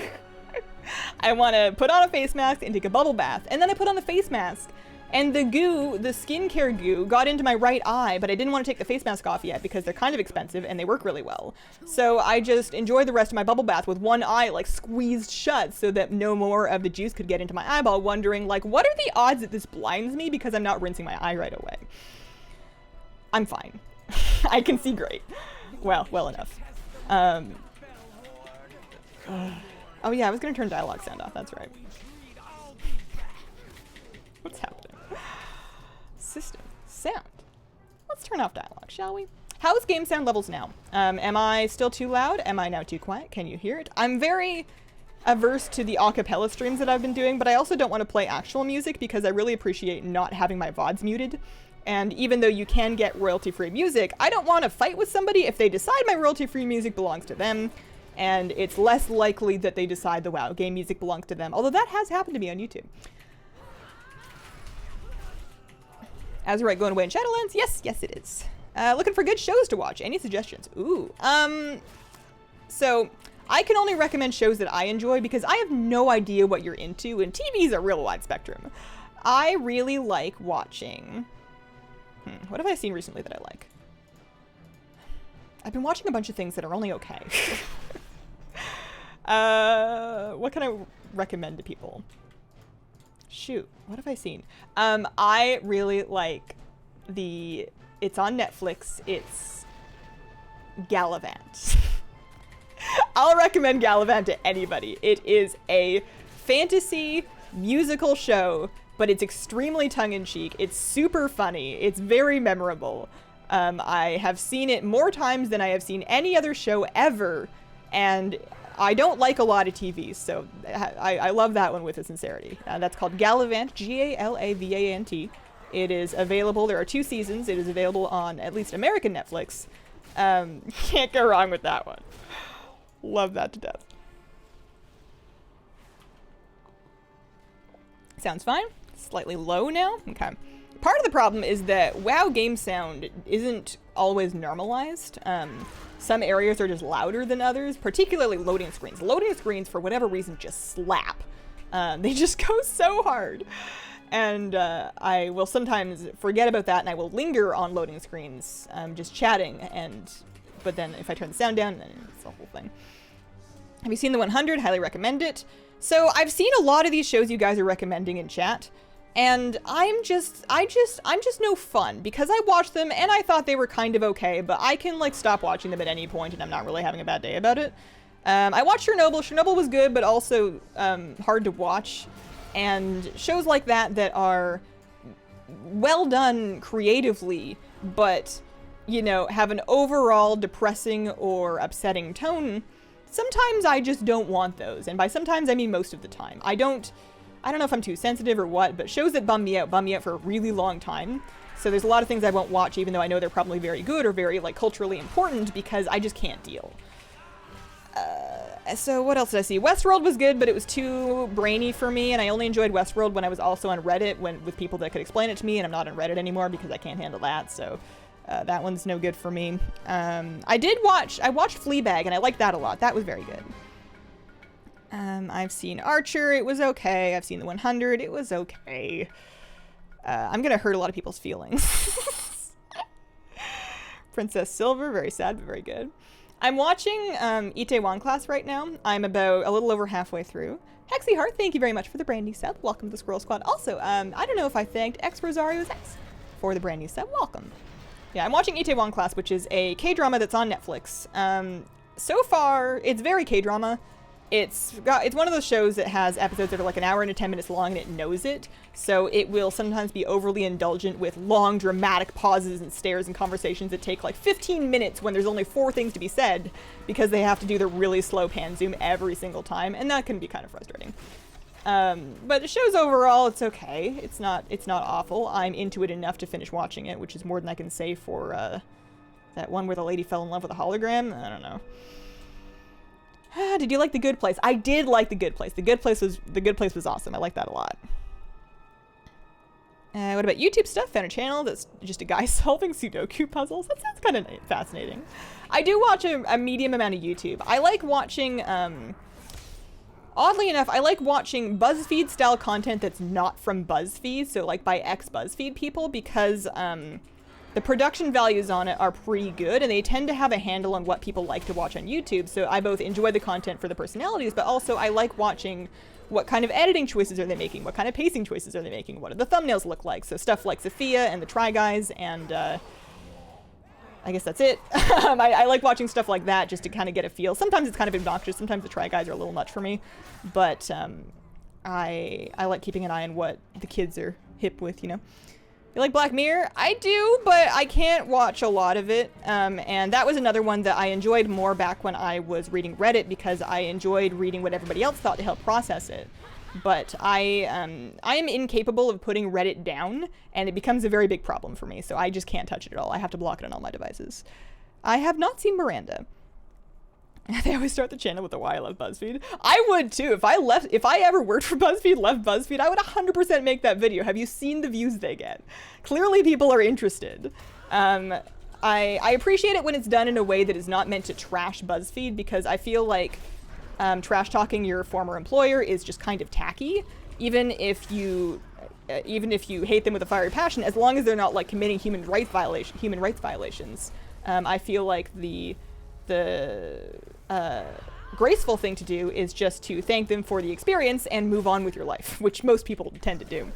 Speaker 1: I want to put on a face mask and take a bubble bath, and then I put on the face mask, and the skincare goo got into my right eye, but I didn't want to take the face mask off yet because they're kind of expensive and they work really well. So I just enjoyed the rest of my bubble bath with one eye like squeezed shut so that no more of the juice could get into my eyeball, wondering like, what are the odds that this blinds me because I'm not rinsing my eye right away? I'm fine. I can see great. Well enough. Oh yeah, I was gonna turn dialogue sound off, that's right. What's happening? System. Sound. Let's turn off dialogue, shall we? How's game sound levels now? Am I still too loud? Am I now too quiet? Can you hear it? I'm very averse to the acapella streams that I've been doing, but I also don't want to play actual music because I really appreciate not having my VoDs muted. And even though you can get royalty-free music, I don't want to fight with somebody if they decide my royalty-free music belongs to them, and it's less likely that they decide the WoW game music belongs to them, although that has happened to me on YouTube. Azurite going away in Shadowlands? Yes, it is. Looking for good shows to watch. Any suggestions? Ooh. So I can only recommend shows that I enjoy because I have no idea what you're into, and TV is a real wide spectrum. I really like watching... what have I seen recently that I like? I've been watching a bunch of things that are only okay. What can I recommend to people? Shoot, what have I seen? I really like it's on Netflix, it's Gallivant. I'll recommend Gallivant to anybody. It is a fantasy musical show, but it's extremely tongue-in-cheek. It's super funny. It's very memorable. I have seen it more times than I have seen any other show ever, and I don't like a lot of TV, so I love that one with a sincerity. That's called Gallivant, G-A-L-A-V-A-N-T. It is available, there are 2 seasons, it is available on at least American Netflix. Can't go wrong with that one. Love that to death. Sounds fine. Slightly low now. Okay. Part of the problem is that WoW game sound isn't always normalized. Some areas are just louder than others, particularly loading screens. Loading screens, for whatever reason, just slap. They just go so hard. And I will sometimes forget about that, and I will linger on loading screens, just chatting, but then if I turn the sound down, then it's the whole thing. Have you seen The 100? Highly recommend it. So I've seen a lot of these shows you guys are recommending in chat, and I'm just no fun because I watched them and I thought they were kind of okay, but I can like stop watching them at any point and I'm not really having a bad day about it. I watched Chernobyl. Chernobyl was good, but also hard to watch. And shows like that are well done creatively, but, you know, have an overall depressing or upsetting tone, sometimes I just don't want those. And by sometimes, I mean most of the time. I don't know if I'm too sensitive or what, but shows that bum me out for a really long time. So there's a lot of things I won't watch, even though I know they're probably very good or very, like, culturally important, because I just can't deal. So what else did I see? Westworld was good, but it was too brainy for me, and I only enjoyed Westworld when I was also on Reddit with people that could explain it to me, and I'm not on Reddit anymore because I can't handle that, so that one's no good for me. I watched Fleabag, and I liked that a lot. That was very good. I've seen Archer, it was okay. I've seen The 100, it was okay. I'm gonna hurt a lot of people's feelings. Princess Silver, very sad, but very good. I'm watching Itaewon Class right now. I'm about a little over halfway through. Hexy Heart, thank you very much for the brand new sub. Welcome to the Squirrel Squad. Also, I don't know if I thanked X Rosario's X for the brand new sub. Welcome. Yeah, I'm watching Itaewon Class, which is a K-drama that's on Netflix. So far, it's very K-drama. It's one of those shows that has episodes that are like an hour and 10 minutes long, and it knows it. So it will sometimes be overly indulgent with long, dramatic pauses and stares and conversations that take like 15 minutes when there's only 4 things to be said, because they have to do the really slow pan zoom every single time, and that can be kind of frustrating. But the show's overall, it's okay. It's not awful. I'm into it enough to finish watching it, which is more than I can say for that one where the lady fell in love with a hologram. I don't know. Did you like The Good Place? I did like The Good Place. The Good Place was awesome. I like that a lot. What about YouTube stuff? Found a channel that's just a guy solving Sudoku puzzles. That sounds kind of fascinating. I do watch a medium amount of YouTube. I like watching, oddly enough, I like watching BuzzFeed style content that's not from BuzzFeed, so like by ex-BuzzFeed people, because the production values on it are pretty good, and they tend to have a handle on what people like to watch on YouTube. So I both enjoy the content for the personalities, but also I like watching what kind of editing choices are they making, what kind of pacing choices are they making, what do the thumbnails look like. So stuff like Sophia and the Try Guys, and I guess that's it. I like watching stuff like that just to kind of get a feel. Sometimes it's kind of obnoxious, sometimes the Try Guys are a little much for me, but I like keeping an eye on what the kids are hip with, you know. You like Black Mirror? I do, but I can't watch a lot of it. And that was another one that I enjoyed more back when I was reading Reddit, because I enjoyed reading what everybody else thought to help process it. But I am incapable of putting Reddit down, and it becomes a very big problem for me. So I just can't touch it at all. I have to block it on all my devices. I have not seen Miranda. They always start the channel with the why I love BuzzFeed. I would too. If I ever worked for BuzzFeed, left BuzzFeed, I would 100% make that video. Have you seen the views they get? Clearly people are interested. I appreciate it when it's done in a way that is not meant to trash BuzzFeed, because I feel like trash talking your former employer is just kind of tacky, even if you hate them with a fiery passion, as long as they're not like committing human rights violations. I feel like the graceful thing to do is just to thank them for the experience and move on with your life, which most people tend to do.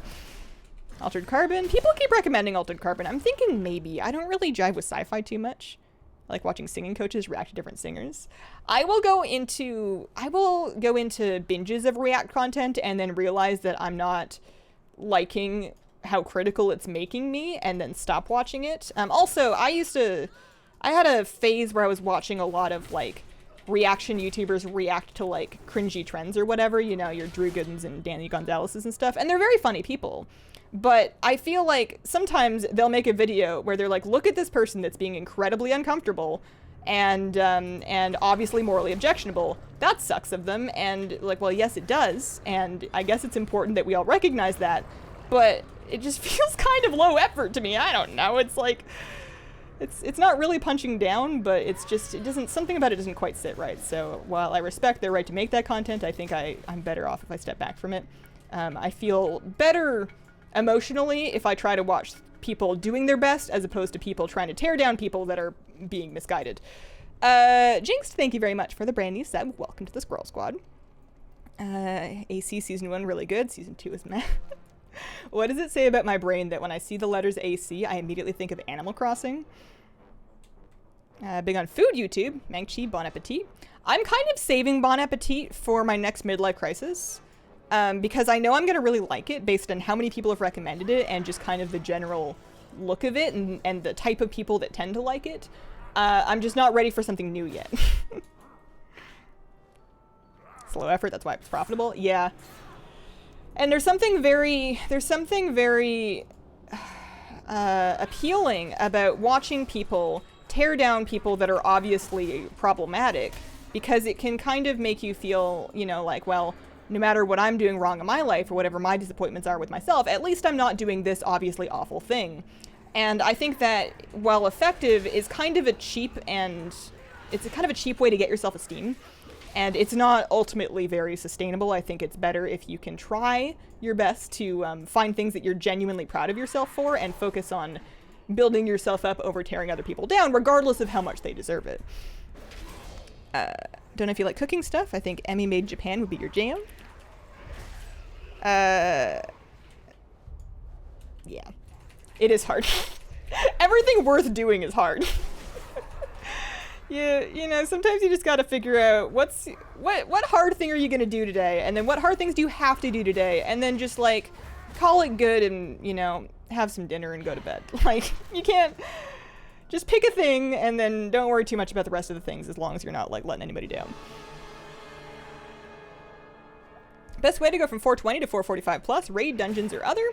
Speaker 1: Altered Carbon. People keep recommending Altered Carbon. I'm thinking maybe. I don't really jive with sci-fi too much. I like watching singing coaches react to different singers. I will go into binges of React content and then realize that I'm not liking how critical it's making me, and then stop watching it. Also, I had a phase where I was watching a lot of like reaction YouTubers react to like cringy trends or whatever, you know, your Drew Goodens and Danny Gonzalez's and stuff, and they're very funny people. But I feel like sometimes they'll make a video where they're like, look at this person that's being incredibly uncomfortable and obviously morally objectionable. That sucks of them. And like, well, yes, it does. And I guess it's important that we all recognize that. But it just feels kind of low effort to me. I don't know. It's like, it's not really punching down, but it's just, something about it doesn't quite sit right. So while I respect their right to make that content, I think I'm better off if I step back from it. I feel better emotionally if I try to watch people doing their best as opposed to people trying to tear down people that are being misguided. Jinx, thank you very much for the brand new sub. Welcome to the Squirrel Squad. AC Season 1, really good. Season 2 is meh. What does it say about my brain that when I see the letters AC, I immediately think of Animal Crossing? Big on food YouTube. Mangchi, Bon Appetit. I'm kind of saving Bon Appetit for my next midlife crisis. Because I know I'm going to really like it based on how many people have recommended it and just kind of the general look of it and the type of people that tend to like it. I'm just not ready for something new yet. Slow effort, that's why it's profitable. Yeah. And there's something very appealing about watching people tear down people that are obviously problematic, because it can kind of make you feel, you know, like, well, no matter what I'm doing wrong in my life or whatever my disappointments are with myself, at least I'm not doing this obviously awful thing. And I think that, while effective, is kind of a cheap way to get your self-esteem. And it's not ultimately very sustainable. I think it's better if you can try your best to find things that you're genuinely proud of yourself for and focus on building yourself up over tearing other people down, regardless of how much they deserve it. Don't know if you like cooking stuff. I think Emmy Made Japan would be your jam. Yeah. It is hard. Everything worth doing is hard. Yeah, you know, sometimes you just gotta figure out what hard thing are you gonna do today, and then what hard things do you have to do today, and then just, like, call it good and, you know, have some dinner and go to bed. Like, you can't just pick a thing and then don't worry too much about the rest of the things, as long as you're not, like, letting anybody down. Best way to go from 420 to 445 plus, raid, dungeons, or other?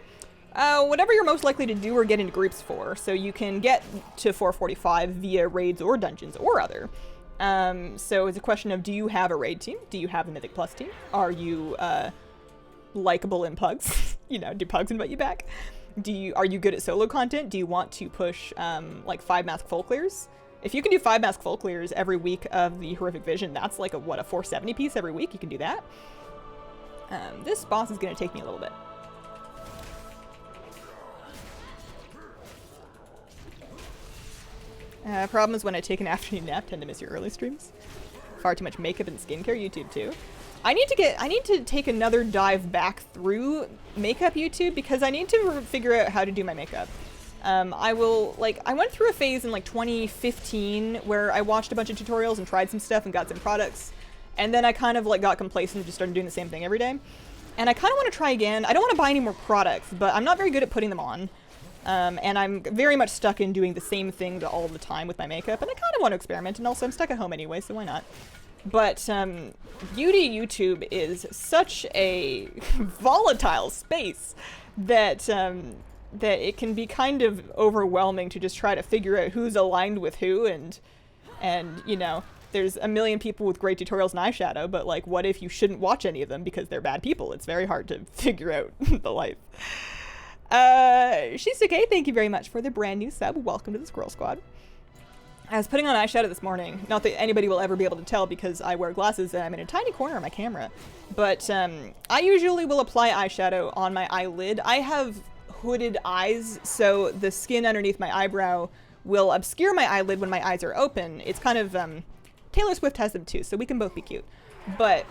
Speaker 1: Whatever you're most likely to do or get into groups for. So you can get to 445 via raids or dungeons or other. So it's a question of, do you have a raid team? Do you have a Mythic Plus team? Are you likable in pugs? You know, do pugs invite you back? Are you good at solo content? Do you want to push like 5 mask full clears? If you can do 5 mask full clears every week of the Horrific Vision, that's like a 470 piece every week. You can do that. This boss is going to take me a little bit. Problem is when I take an afternoon nap, tend to miss your early streams. Far too much makeup and skincare. YouTube too. I need to take another dive back through makeup YouTube, because I need to figure out how to do my makeup. I went through a phase in like 2015 where I watched a bunch of tutorials and tried some stuff and got some products, and then I kind of like got complacent and just started doing the same thing every day. And I kind of want to try again. I don't want to buy any more products, but I'm not very good at putting them on. And I'm very much stuck in doing the same thing all the time with my makeup, and I kind of want to experiment, and also I'm stuck at home anyway, so why not? But beauty YouTube is such a volatile space that it can be kind of overwhelming to just try to figure out who's aligned with who, and you know, there's a million people with great tutorials in eyeshadow, but like, what if you shouldn't watch any of them because they're bad people? It's very hard to figure out the life. Shisuke, thank you very much for the brand new sub. Welcome to the Squirrel Squad. I was putting on eyeshadow this morning. Not that anybody will ever be able to tell because I wear glasses and I'm in a tiny corner of my camera. But I usually will apply eyeshadow on my eyelid. I have hooded eyes, so the skin underneath my eyebrow will obscure my eyelid when my eyes are open. It's kind of, Taylor Swift has them too, so we can both be cute. But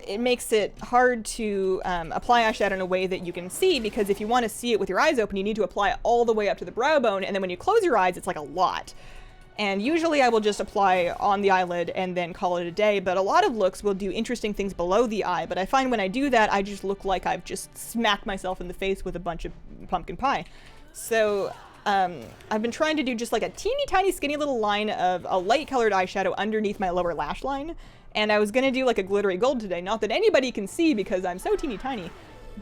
Speaker 1: it makes it hard to apply eyeshadow in a way that you can see, because if you want to see it with your eyes open, you need to apply it all the way up to the brow bone, and then when you close your eyes, it's like a lot. And usually I will just apply on the eyelid and then call it a day, but a lot of looks will do interesting things below the eye, but I find when I do that, I just look like I've just smacked myself in the face with a bunch of pumpkin pie. So I've been trying to do just like a teeny tiny skinny little line of a light colored eyeshadow underneath my lower lash line. And I was going to do like a glittery gold today. Not that anybody can see because I'm so teeny tiny.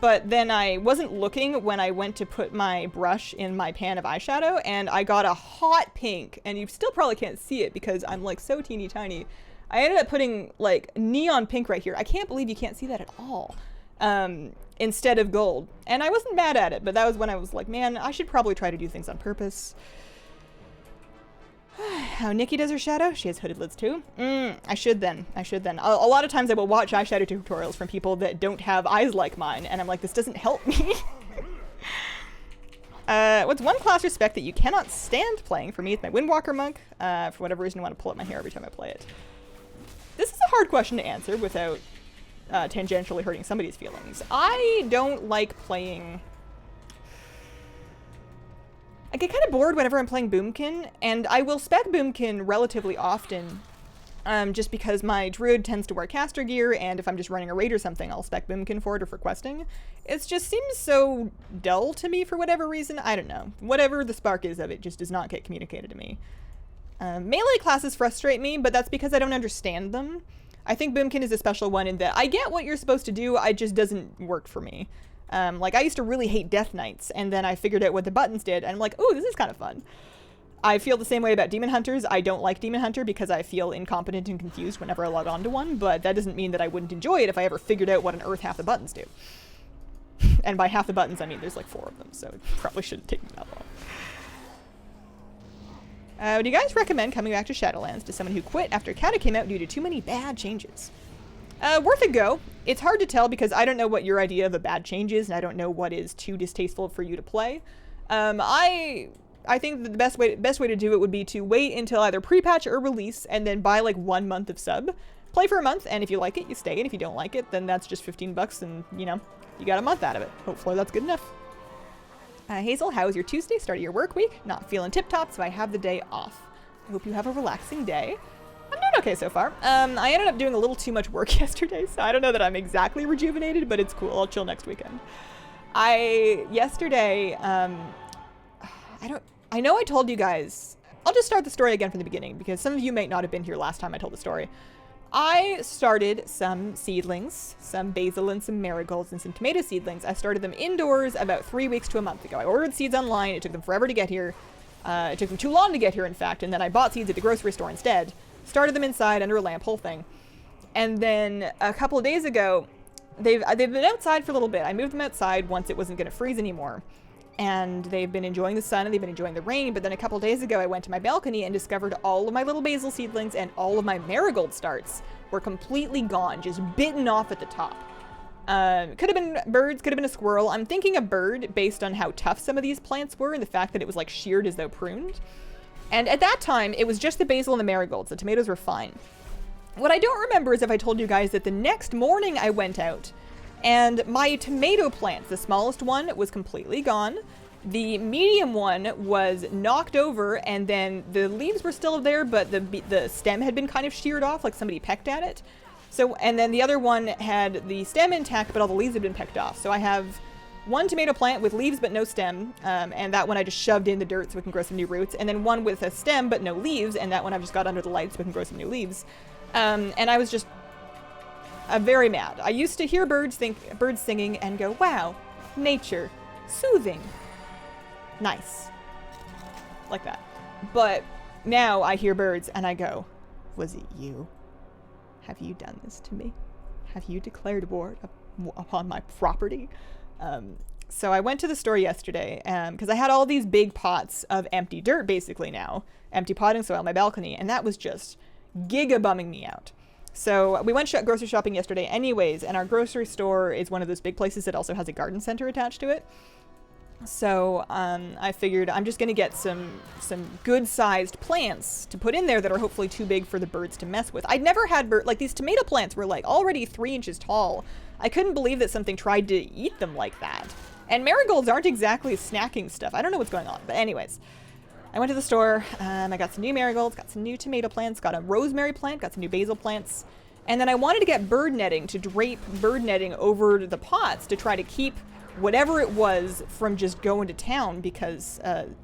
Speaker 1: But then I wasn't looking when I went to put my brush in my pan of eyeshadow, and I got a hot pink. And you still probably can't see it because I'm like so teeny tiny. I ended up putting like neon pink right here. I can't believe you can't see that at all. Instead of gold. And I wasn't mad at it, but that was when I was like, man, I should probably try to do things on purpose. How Nikki does her shadow? She has hooded lids too? I should then. A lot of times I will watch eyeshadow tutorials from people that don't have eyes like mine, and I'm like, this doesn't help me. What's one class or spec that you cannot stand playing? For me, it's my Windwalker Monk. For whatever reason, I want to pull up my hair every time I play it. This is a hard question to answer without tangentially hurting somebody's feelings. I don't like playing... I get kind of bored whenever I'm playing Boomkin, and I will spec Boomkin relatively often, just because my druid tends to wear caster gear, and if I'm just running a raid or something, I'll spec Boomkin for it or for questing. It just seems so dull to me for whatever reason. I don't know. Whatever the spark is of it just does not get communicated to me. Melee classes frustrate me, but that's because I don't understand them. I think Boomkin is a special one in that I get what you're supposed to do, it just doesn't work for me. Like, I used to really hate Death Knights, and then I figured out what the buttons did, and I'm like, ooh, this is kind of fun. I feel the same way about Demon Hunters. I don't like Demon Hunter because I feel incompetent and confused whenever I log on to one, but that doesn't mean that I wouldn't enjoy it if I ever figured out what on earth half the buttons do. And by half the buttons, I mean there's like 4 of them, so it probably shouldn't take me that long. Do you guys recommend coming back to Shadowlands to someone who quit after Kata came out due to too many bad changes? Worth a go. It's hard to tell because I don't know what your idea of a bad change is, and I don't know what is too distasteful for you to play. I think that the best way to do it would be to wait until either pre-patch or release, and then buy like 1 month of sub. Play for a month, and if you like it, you stay, and if you don't like it, then that's just 15 bucks, and you know, you got a month out of it. Hopefully that's good enough. Hazel, how is your Tuesday? Start of your work week? Not feeling tip-top, so I have the day off. I hope you have a relaxing day. I'm doing okay so far. I ended up doing a little too much work yesterday, so I don't know that I'm exactly rejuvenated, but it's cool. I'll chill next weekend. Yesterday, I know I told you guys, I'll just start the story again from the beginning because some of you may not have been here last time I told the story. I started some seedlings, some basil and some marigolds and some tomato seedlings. I started them indoors about 3 weeks to a month ago. I ordered seeds online. It took them forever to get here. It took them too long to get here, in fact, and then I bought seeds at the grocery store instead. Started them inside under a lamp, whole thing. And then a couple of days ago, they've been outside for a little bit. I moved them outside once it wasn't going to freeze anymore. And they've been enjoying the sun and they've been enjoying the rain. But then a couple of days ago, I went to my balcony and discovered all of my little basil seedlings and all of my marigold starts were completely gone, just bitten off at the top. Could have been birds, could have been a squirrel. I'm thinking a bird based on how tough some of these plants were and the fact that it was like sheared as though pruned. And at that time, it was just the basil and the marigolds. The tomatoes were fine. What I don't remember is if I told you guys that the next morning I went out and my tomato plants, the smallest one was completely gone. The medium one was knocked over and then the leaves were still there, but the stem had been kind of sheared off, like somebody pecked at it. So, and then the other one had the stem intact, but all the leaves had been pecked off. So I have one tomato plant with leaves but no stem, and that one I just shoved in the dirt so we can grow some new roots. And then one with a stem but no leaves, and that one I've just got under the light so we can grow some new leaves. And I was just very mad. I used to hear birds singing and go, wow, nature, soothing, nice, like that. But now I hear birds and I go, was it you? Have you done this to me? Have you declared war upon my property? So I went to the store yesterday because I had all these big pots of empty dirt basically now, empty potting soil on my balcony, and that was just giga bumming me out. So we went grocery shopping yesterday anyways, and our grocery store is one of those big places that also has a garden center attached to it. So I figured I'm just going to get some good-sized plants to put in there that are hopefully too big for the birds to mess with. I'd never had like these tomato plants were like already 3 inches tall. I couldn't believe that something tried to eat them like that. And marigolds aren't exactly snacking stuff. I don't know what's going on, but anyways. I went to the store, I got some new marigolds, got some new tomato plants, got a rosemary plant, got some new basil plants, and then I wanted to get bird netting to drape bird netting over the pots to try to keep whatever it was from just going to town because,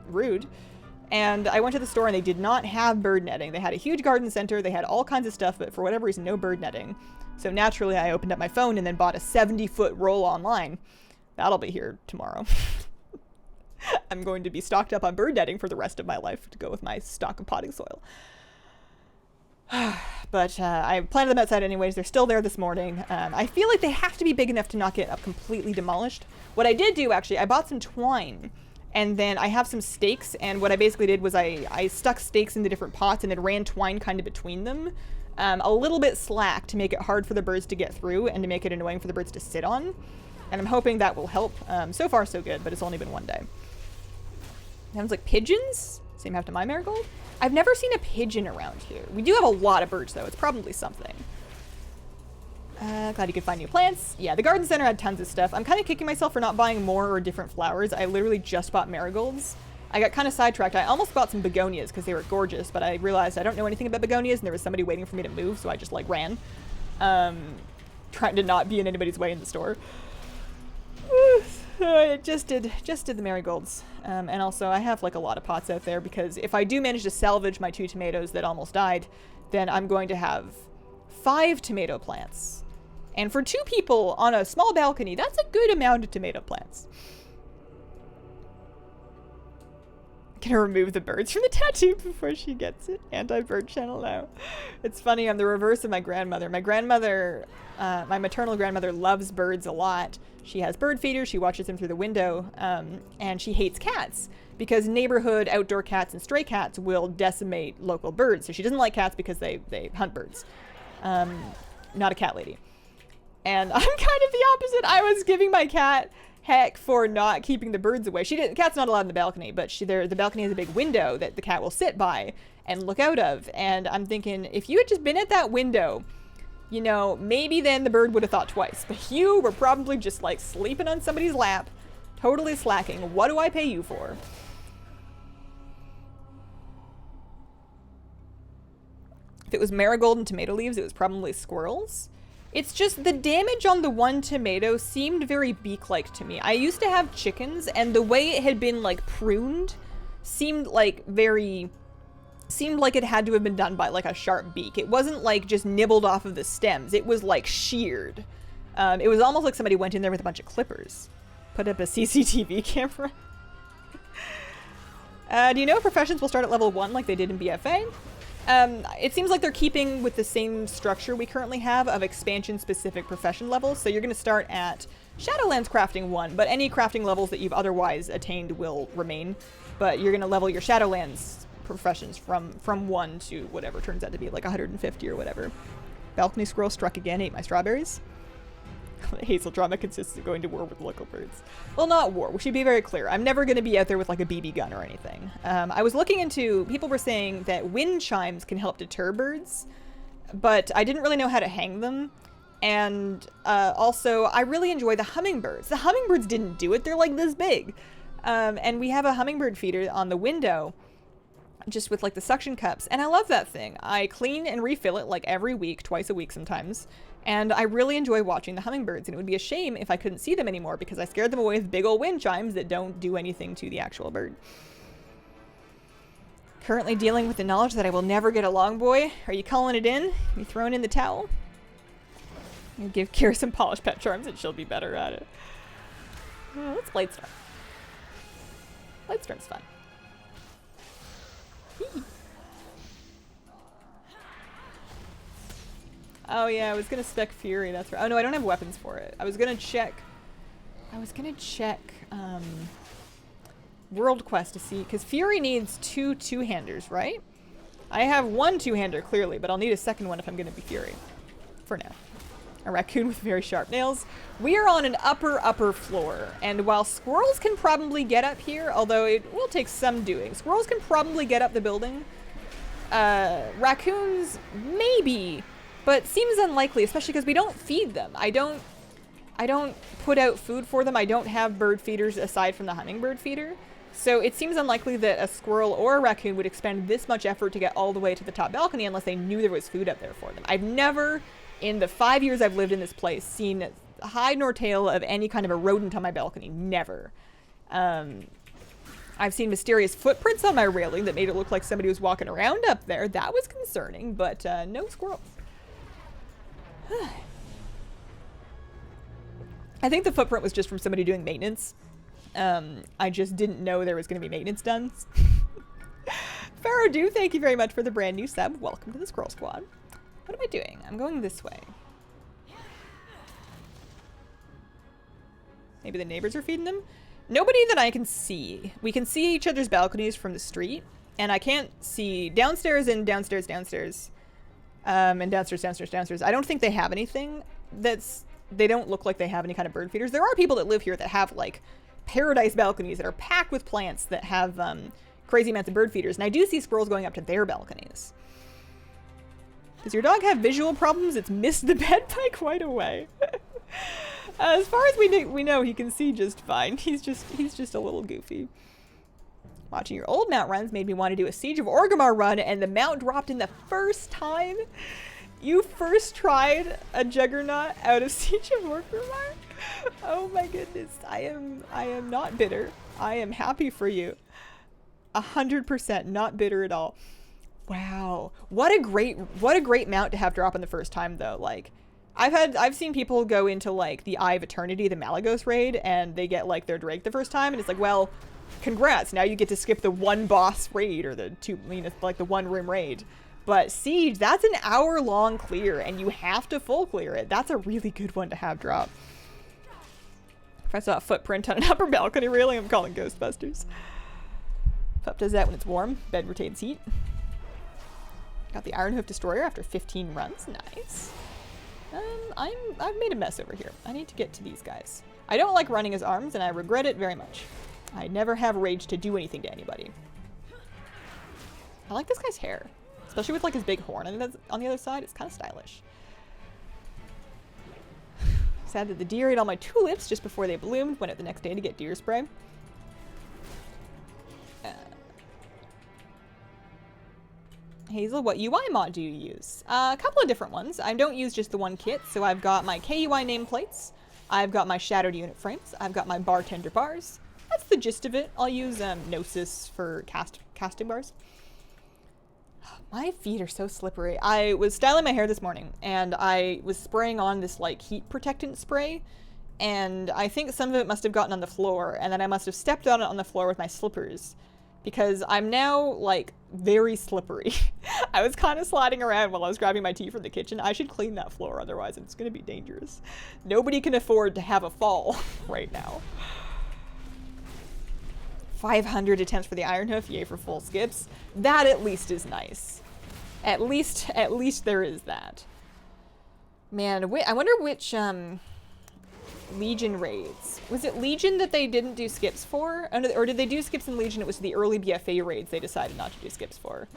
Speaker 1: rude. And I went to the store and they did not have bird netting. They had a huge garden center, they had all kinds of stuff, but for whatever reason, no bird netting. So naturally I opened up my phone and then bought a 70-foot roll online. That'll be here tomorrow. I'm going to be stocked up on bird netting for the rest of my life to go with my stock of potting soil. But I planted them outside anyways. They're still there this morning. I feel like they have to be big enough to not get completely demolished. What I did do, actually, I bought some twine. And then I have some stakes. And what I basically did was I stuck stakes into different pots and then ran twine kind of between them. A little bit slack to make it hard for the birds to get through and to make it annoying for the birds to sit on. And I'm hoping that will help. So far, so good, but it's only been 1 day. Sounds like pigeons. Same have to my marigold. I've never seen a pigeon around here. We do have a lot of birds, though. It's probably something. Glad you could find new plants. Yeah, the garden center had tons of stuff. I'm kind of kicking myself for not buying more or different flowers. I literally just bought marigolds. I got kind of sidetracked. I almost bought some begonias because they were gorgeous, but I realized I don't know anything about begonias, and there was somebody waiting for me to move, so I just, like, ran. Trying to not be in anybody's way in the store. I just did the marigolds. And also, I have, like, a lot of pots out there, because if I do manage to salvage my 2 tomatoes that almost died, then I'm going to have 5 tomato plants. And for 2 people on a small balcony, that's a good amount of tomato plants. Gonna remove the birds from the tattoo before she gets it. Anti-bird channel now. It's funny, I'm the reverse of my grandmother. My grandmother, my maternal grandmother loves birds a lot. She has bird feeders, she watches them through the window, and she hates cats because neighborhood outdoor cats and stray cats will decimate local birds. So she doesn't like cats because they hunt birds. Not a cat lady. And I'm kind of the opposite. I was giving my cat heck for not keeping the birds away. The cat's not allowed in the balcony, but the balcony has a big window that the cat will sit by and look out of. And I'm thinking, if you had just been at that window, you know, maybe then the bird would have thought twice. But you were probably just like sleeping on somebody's lap, totally slacking. What do I pay you for? If it was marigold and tomato leaves, it was probably squirrels. It's just the damage on the 1 tomato seemed very beak-like to me. I used to have chickens, and the way it had been, like, pruned seemed like it had to have been done by, like, a sharp beak. It wasn't, like, just nibbled off of the stems. It was, like, sheared. It was almost like somebody went in there with a bunch of clippers. Put up a CCTV camera. Do you know if professions will start at level 1 like they did in BFA? It seems like they're keeping with the same structure we currently have of expansion-specific profession levels. So you're going to start at Shadowlands Crafting 1, but any crafting levels that you've otherwise attained will remain. But you're going to level your Shadowlands professions from 1 to whatever turns out to be, like 150 or whatever. Balcony squirrel struck again, ate my strawberries. Hazel drama consists of going to war with local birds. Well, not war. We should be very clear. I'm never going to be out there with like a BB gun or anything. I was looking into, people were saying that wind chimes can help deter birds, but I didn't really know how to hang them. And also, I really enjoy the hummingbirds. The hummingbirds didn't do it. They're like this big. And we have a hummingbird feeder on the window, just with like the suction cups. And I love that thing. I clean and refill it like every week, twice a week sometimes. And I really enjoy watching the hummingbirds, and it would be a shame if I couldn't see them anymore because I scared them away with big old wind chimes that don't do anything to the actual bird. Currently dealing with the knowledge that I will never get a longboy. Are you calling it in? You throwing in the towel? You give Kira some polished pet charms and she'll be better at it. Let's Bladestorm. Bladestorm's fun. Oh yeah, I was gonna spec Fury, that's right. Oh no, I don't have weapons for it. I was gonna check World Quest to see, because Fury needs 2 two-handers, right? I have 1 two-hander clearly, but I'll need a second one if I'm gonna be Fury. For now. A raccoon with very sharp nails. We are on an upper floor, and while squirrels can probably get up here, although it will take some doing, squirrels can probably get up the building. Raccoons, maybe. But seems unlikely, especially because we don't feed them. I don't put out food for them. I don't have bird feeders aside from the hummingbird feeder. So it seems unlikely that a squirrel or a raccoon would expend this much effort to get all the way to the top balcony unless they knew there was food up there for them. I've never, in the 5 years I've lived in this place, seen hide nor tail of any kind of a rodent on my balcony. Never. I've seen mysterious footprints on my railing that made it look like somebody was walking around up there. That was concerning, but no squirrels. I think the footprint was just from somebody doing maintenance. I just didn't know there was going to be maintenance done. Pharaoh Do, thank you very much for the brand new sub. Welcome to the Scroll Squad. What am I doing? I'm going this way. Maybe the neighbors are feeding them? Nobody that I can see. We can see each other's balconies from the street, and I can't see downstairs and downstairs. And downstairs. I don't think they have anything they don't look like they have any kind of bird feeders. There are people that live here that have like paradise balconies that are packed with plants that have crazy amounts of bird feeders. And I do see squirrels going up to their balconies. Does your dog have visual problems? It's missed the bed by quite a way. As far as we know, he can see just fine. He's just a little goofy. Watching your old mount runs made me want to do a Siege of Orgrimmar run, and the mount dropped in the first time. You first tried a Juggernaut out of Siege of Orgrimmar? Oh my goodness. I am not bitter. I am happy for you. 100% not bitter at all. Wow. What a great mount to have drop in the first time though. Like I've seen people go into like the Eye of Eternity, the Malagos raid, and they get like their Drake the first time, and it's like, well, congrats. Now you get to skip the one boss raid or the two, like the one room raid. But Siege, that's an hour-long clear, and you have to full clear it. That's a really good one to have drop. If I saw a footprint on an upper balcony railing, I'm calling Ghostbusters. Pup does that when it's warm. Bed retains heat. Got the Ironhoof Destroyer after 15 runs. Nice. I've made a mess over here. I need to get to these guys. I don't like running his arms, and I regret it very much. I never have rage to do anything to anybody. I like this guy's hair. Especially with like his big horn on the other side. It's kind of stylish. Sad that the deer ate all my tulips just before they bloomed. Went out the next day to get deer spray. Hazel, what UI mod do you use? A couple of different ones. I don't use just the one kit. So I've got my KUI nameplates. I've got my shadowed unit frames. I've got my bartender bars. That's the gist of it. I'll use Gnosis for casting bars. My feet are so slippery. I was styling my hair this morning, and I was spraying on this, like, heat protectant spray, and I think some of it must have gotten on the floor, and then I must have stepped on it on the floor with my slippers, because I'm now, like, very slippery. I was kind of sliding around while I was grabbing my tea from the kitchen. I should clean that floor, otherwise it's going to be dangerous. Nobody can afford to have a fall right now. 500 attempts for the Ironhoof, yay for full skips. That at least is nice. At least there is that. Man, I wonder which Legion raids. Was it Legion that they didn't do skips for? Or did they do skips in Legion? It was the early BFA raids they decided not to do skips for.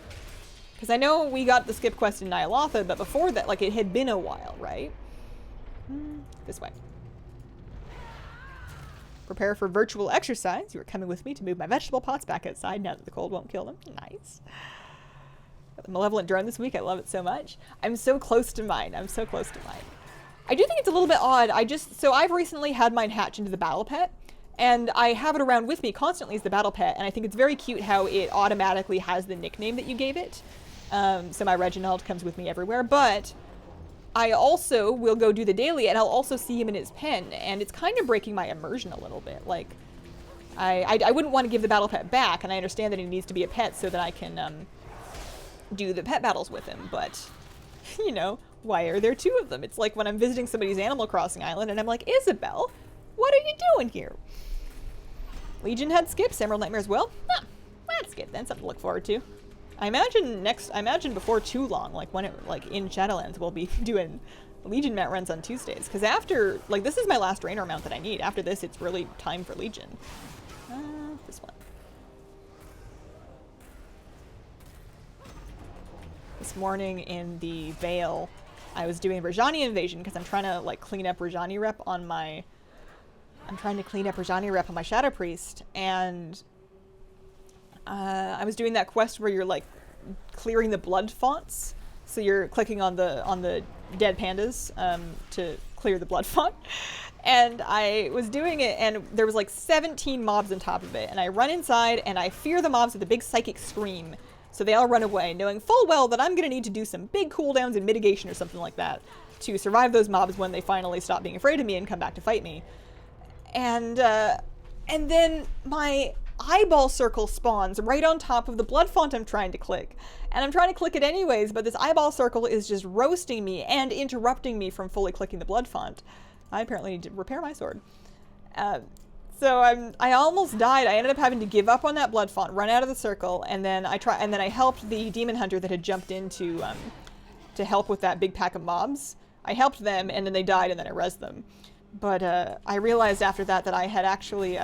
Speaker 1: Because I know we got the skip quest in Nyalotha, but before that, like, it had been a while, right? This way. Prepare for virtual exercise. You are coming with me to move my vegetable pots back outside now that the cold won't kill them. Nice. Got the malevolent drone this week. I love it so much. I'm so close to mine. I'm so close to mine. I do think it's a little bit odd. So I've recently had mine hatch into the battle pet, and I have it around with me constantly as the battle pet, and I think it's very cute how it automatically has the nickname that you gave it. So my Reginald comes with me everywhere, but I also will go do the daily, and I'll also see him in his pen, and it's kind of breaking my immersion a little bit. Like, I wouldn't want to give the battle pet back, and I understand that he needs to be a pet so that I can do the pet battles with him, but, you know, why are there two of them? It's like when I'm visiting somebody's Animal Crossing island, and I'm like, Isabel, what are you doing here? Legion had skips, Emerald Nightmares will? Huh, that's good then, something to look forward to. I imagine before too long, like when in Shadowlands, we'll be doing Legion mount runs on Tuesdays. Because after, like, this is my last Raynor mount that I need. After this, it's really time for Legion. This one. This morning in the Vale, I was doing Rajani Invasion because I'm trying to, like, clean up Rajani rep on my Shadow Priest, and I was doing that quest where you're like clearing the blood fonts. So you're clicking on the dead pandas to clear the blood font. And I was doing it, and there was like 17 mobs on top of it. And I run inside, and I fear the mobs with a big psychic scream. So they all run away, knowing full well that I'm going to need to do some big cooldowns and mitigation or something like that to survive those mobs when they finally stop being afraid of me and come back to fight me. And then my eyeball circle spawns right on top of the blood font I'm trying to click. And I'm trying to click it anyways, but this eyeball circle is just roasting me and interrupting me from fully clicking the blood font. I apparently need to repair my sword. So I almost died. I ended up having to give up on that blood font, run out of the circle, and then I helped the demon hunter that had jumped in to help with that big pack of mobs. I helped them, and then they died, and then I rezzed them. But I realized after that I had actually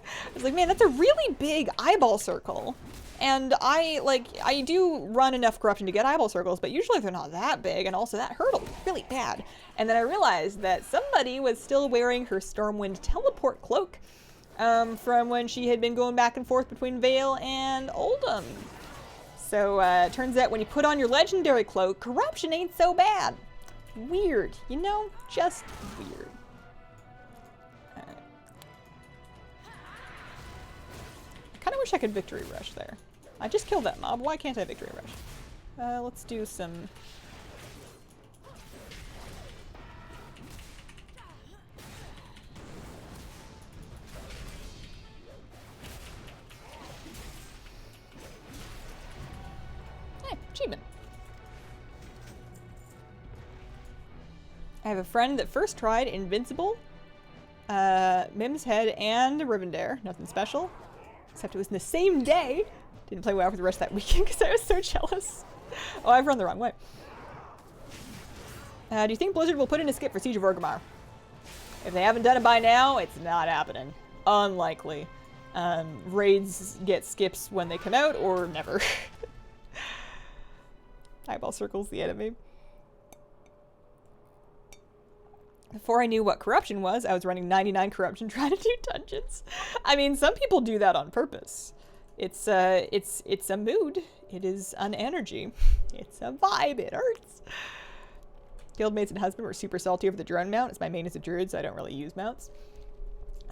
Speaker 1: I was like, man, that's a really big eyeball circle. And I do run enough corruption to get eyeball circles, but usually they're not that big, and also that hurt really bad. And then I realized that somebody was still wearing her Stormwind teleport cloak from when she had been going back and forth between Vale and Oldham. So it turns out when you put on your legendary cloak, corruption ain't so bad. Weird, you know? Just weird. Alright. I kind of wish I could victory rush there. I just killed that mob. Why can't I victory rush? Let's do some... Hey, achievement. I have a friend that first tried Invincible, Mim's Head, and Rivendare. Nothing special, except it was in the same day. Didn't play WoW for the rest of that weekend because I was so jealous. Oh, I've run the wrong way. Do you think Blizzard will put in a skip for Siege of Orgrimmar? If they haven't done it by now, it's not happening. Unlikely. Raids get skips when they come out, or never. Eyeball circles the enemy. Before I knew what corruption was, I was running 99 corruption trying to do dungeons. I mean, some people do that on purpose. It's a mood. It is an energy. It's a vibe. It hurts. Guildmates and husband were super salty over the drone mount. It's my main as a druid, so I don't really use mounts.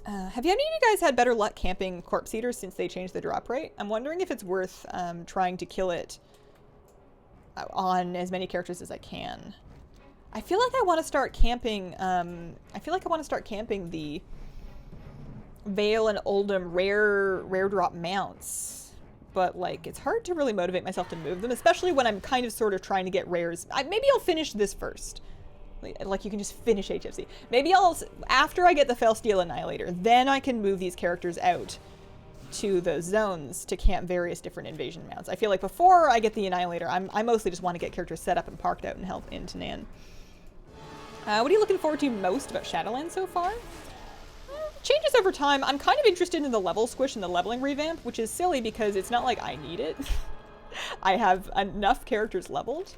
Speaker 1: Have any of you guys had better luck camping Corpse Eaters since they changed the drop rate? I'm wondering if it's worth trying to kill it on as many characters as I can. I feel like I want to start camping. I feel like I want to start camping the Vale and Oldham rare drop mounts, but like it's hard to really motivate myself to move them, especially when I'm kind of sort of trying to get rares. Maybe I'll finish this first. Like you can just finish HFC. Maybe after I get the Felsteel Annihilator, then I can move these characters out to those zones to camp various different invasion mounts. I feel like before I get the Annihilator, I mostly just want to get characters set up and parked out and help in Tanan. What are you looking forward to most about Shadowlands so far? Changes over time. I'm kind of interested in the level squish and the leveling revamp, which is silly because it's not like I need it. I have enough characters leveled.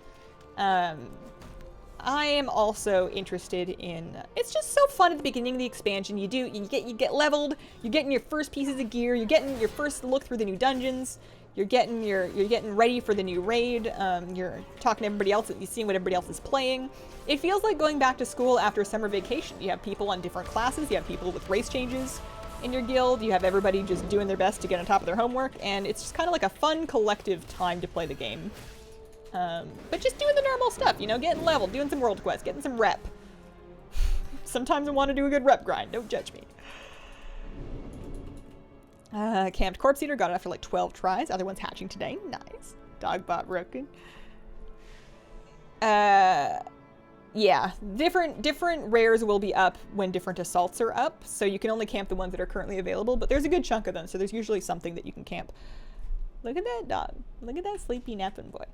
Speaker 1: I am also interested in, it's just so fun at the beginning of the expansion. You get leveled, you're getting your first pieces of gear, you're getting your first look through the new dungeons, you're getting ready for the new raid, you're talking to everybody else, you're seeing what everybody else is playing. It feels like going back to school after a summer vacation. You have people on different classes, you have people with race changes in your guild, you have everybody just doing their best to get on top of their homework, and it's just kind of like a fun collective time to play the game. But just doing the normal stuff, you know, getting leveled, doing some world quests, getting some rep. Sometimes I want to do a good rep grind, don't judge me. Camped Corpse Eater, got it after like 12 tries. Other one's hatching today. Nice. Dogbot broken. Yeah, different rares will be up when different assaults are up, so you can only camp the ones that are currently available, but there's a good chunk of them, so there's usually something that you can camp. Look at that dog. Look at that sleepy napping boy.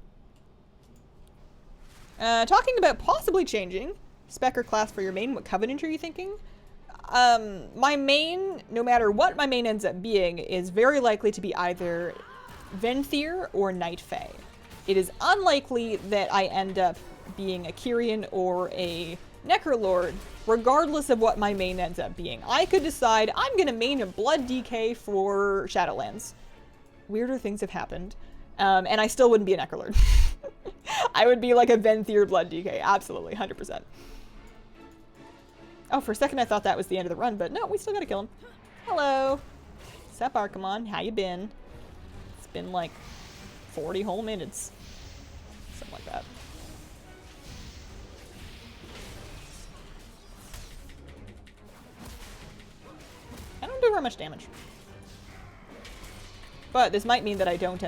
Speaker 1: Talking about possibly changing spec or class for your main, what Covenant are you thinking? My main, no matter what my main ends up being, is very likely to be either Venthyr or Night Fae. It is unlikely that I end up being a Kyrian or a Necrolord, regardless of what my main ends up being. I could decide I'm gonna main a Blood DK for Shadowlands. Weirder things have happened. And I still wouldn't be a Necrolord. I would be like a Venthyr Blood DK, absolutely, 100%. Oh, for a second I thought that was the end of the run, but no, we still gotta kill him. Hello. Sup, Archimon, how you been? It's been like 40 whole minutes. Something like that. I don't do very much damage. But this might mean that I don't,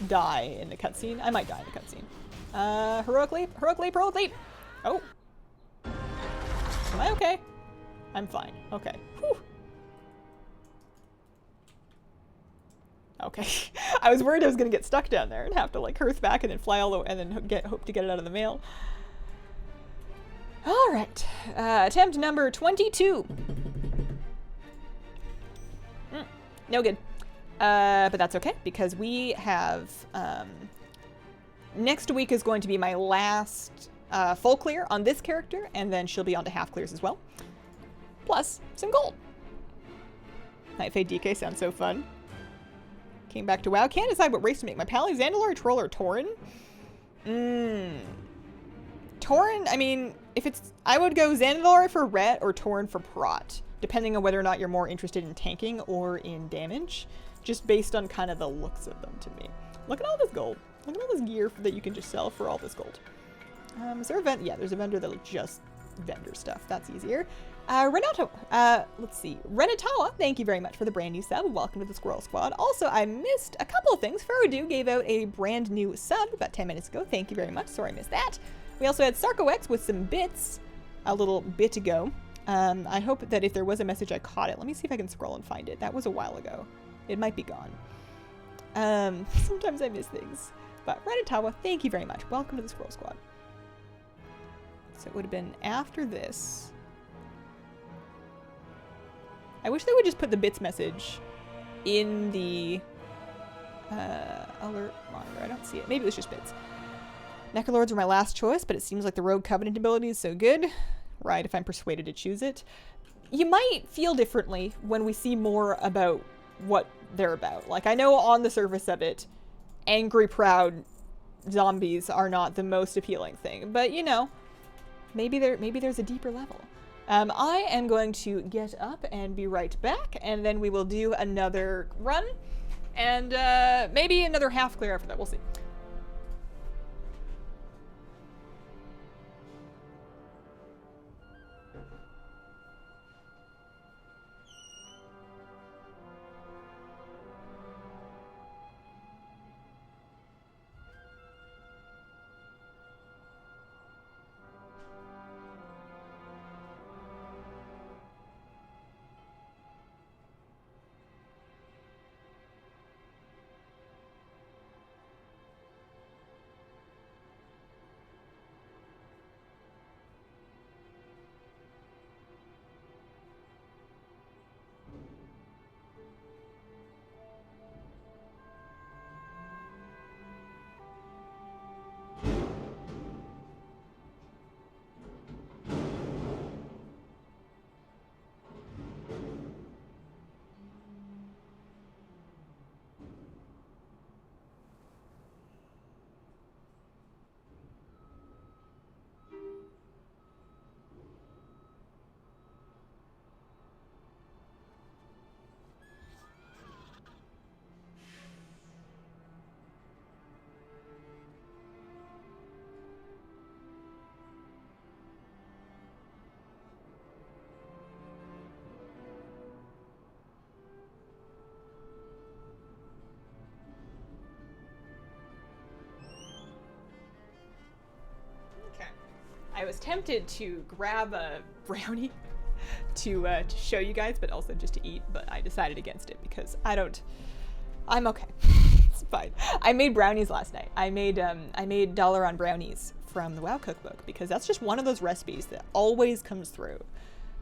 Speaker 1: die in the cutscene. I might die in the cutscene. Heroic leap, heroic leap, heroic leap! Oh. Am I okay? I'm fine. Okay. Whew. Okay. I was worried I was gonna get stuck down there and have to like hearth back and then fly all the way and then hope to get it out of the mail. Alright. Attempt number 22. No good. But that's okay, because we have... next week is going to be my last full clear on this character, and then she'll be on to half clears as well. Plus, some gold. Nightfade DK sounds so fun. Came back to WoW. Can't decide what race to make. My Pally, Zandalor, Troll, or Tauren? Tauren, I mean, if it's... I would go Zandalor for Ret or Tauren for Prot, depending on whether or not you're more interested in tanking or in damage, just based on kind of the looks of them to me. Look at all this gold. Look at all this gear that you can just sell for all this gold. Is there a vendor? Yeah, there's a vendor that'll just vendor stuff. That's easier. Renato, let's see. Renatawa, thank you very much for the brand new sub. Welcome to the Squirrel Squad. Also, I missed a couple of things. Faroudou gave out a brand new sub about 10 minutes ago. Thank you very much. Sorry I missed that. We also had SarcoX with some bits a little bit ago. I hope that if there was a message, I caught it. Let me see if I can scroll and find it. That was a while ago. It might be gone. Sometimes I miss things. But Renatawa, thank you very much. Welcome to the Squirrel Squad. So it would have been after this. I wish they would just put the bits message in the alert monitor. I don't see it. Maybe it was just bits. Necrolords were my last choice, but it seems like the Rogue Covenant ability is so good. Right, if I'm persuaded to choose it. You might feel differently when we see more about what they're about. Like, I know on the surface of it, angry, proud zombies are not the most appealing thing, but you know, maybe there's a deeper level. I am going to get up and be right back, and then we will do another run, and maybe another half clear after that. We'll see. I was tempted to grab a brownie to show you guys, but also just to eat, but I decided against it because I'm okay. It's fine. I made brownies last night. I made dollar on brownies from the WoW cookbook because that's just one of those recipes that always comes through.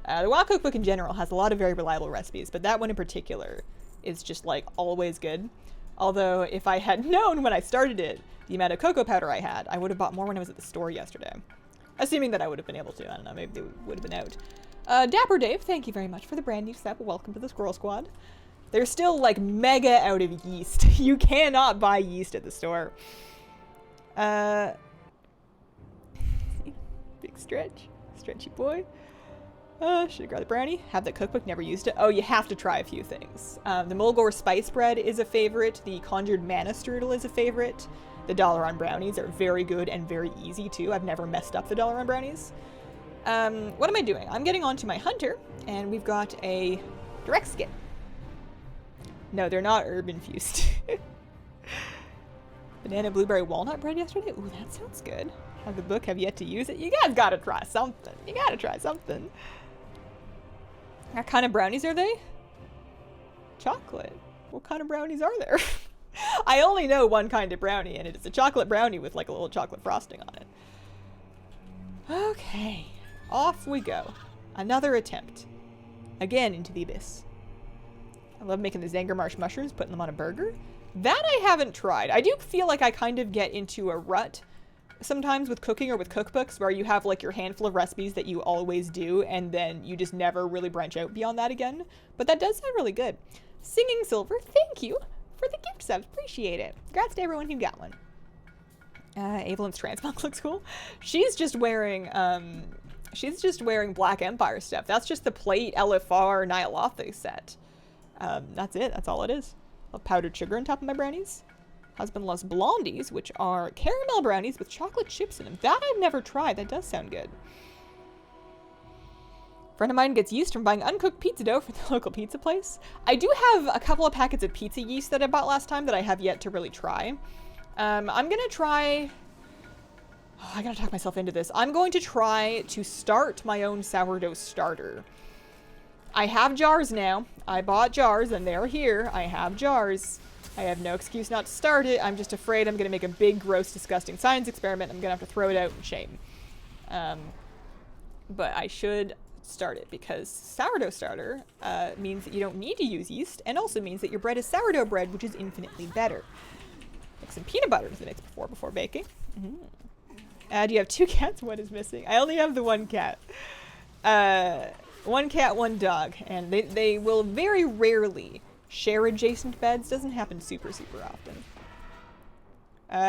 Speaker 1: The WoW cookbook in general has a lot of very reliable recipes, but that one in particular is just like always good. Although if I had known when I started it the amount of cocoa powder I had, I would have bought more when I was at the store yesterday. Assuming that I would have been able to. I don't know, maybe they would have been out. Dapper Dave, thank you very much for the brand new sub. Welcome to the Squirrel Squad. They're still like mega out of yeast. You cannot buy yeast at the store. Big stretch. Stretchy boy. Should have grabbed the brownie. Have that cookbook, never used it. Oh, you have to try a few things. The Mulgore spice bread is a favorite. The conjured mana strudel is a favorite. The dollar on brownies are very good and very easy too. I've never messed up the dollar on brownies. What am I doing? I'm getting onto my hunter, and we've got a direct skin. No, they're not herb infused. Banana blueberry walnut bread yesterday? Ooh, that sounds good. Have the book, have yet to use it. You guys gotta try something. You gotta try something. What kind of brownies are they? Chocolate. What kind of brownies are there? I only know one kind of brownie, and it is a chocolate brownie with like a little chocolate frosting on it. Okay, off we go. Another attempt. Again into the abyss. I love making the Zangermarsh mushrooms, putting them on a burger. That I haven't tried. I do feel like I kind of get into a rut sometimes with cooking or with cookbooks where you have like your handful of recipes that you always do and then you just never really branch out beyond that again. But that does sound really good. Singing Silver, thank you for the gift subs. Appreciate it. Congrats to everyone who got one. Evelyn's transmog looks cool. She's just wearing Black Empire stuff. That's just the plate LFR Nyalotha set. That's it. That's all it is. Love powdered sugar on top of my brownies. Husband loves blondies, which are caramel brownies with chocolate chips in them. That I've never tried. That does sound good. Friend of mine gets yeast from buying uncooked pizza dough from the local pizza place. I do have a couple of packets of pizza yeast that I bought last time that I have yet to really try. I'm gonna try... Oh, I gotta talk myself into this. I'm going to try to start my own sourdough starter. I have jars now. I bought jars and they're here. I have jars. I have no excuse not to start it. I'm just afraid I'm gonna make a big, gross, disgusting science experiment. I'm gonna have to throw it out in shame. But I should start it because sourdough starter means that you don't need to use yeast and also means that your bread is sourdough bread, which is infinitely better. Make some peanut butter to the mix before baking. Do you have 2 cats? What is missing? I only have the 1 cat. 1 cat, 1 dog. And they will very rarely share adjacent beds. Doesn't happen super often.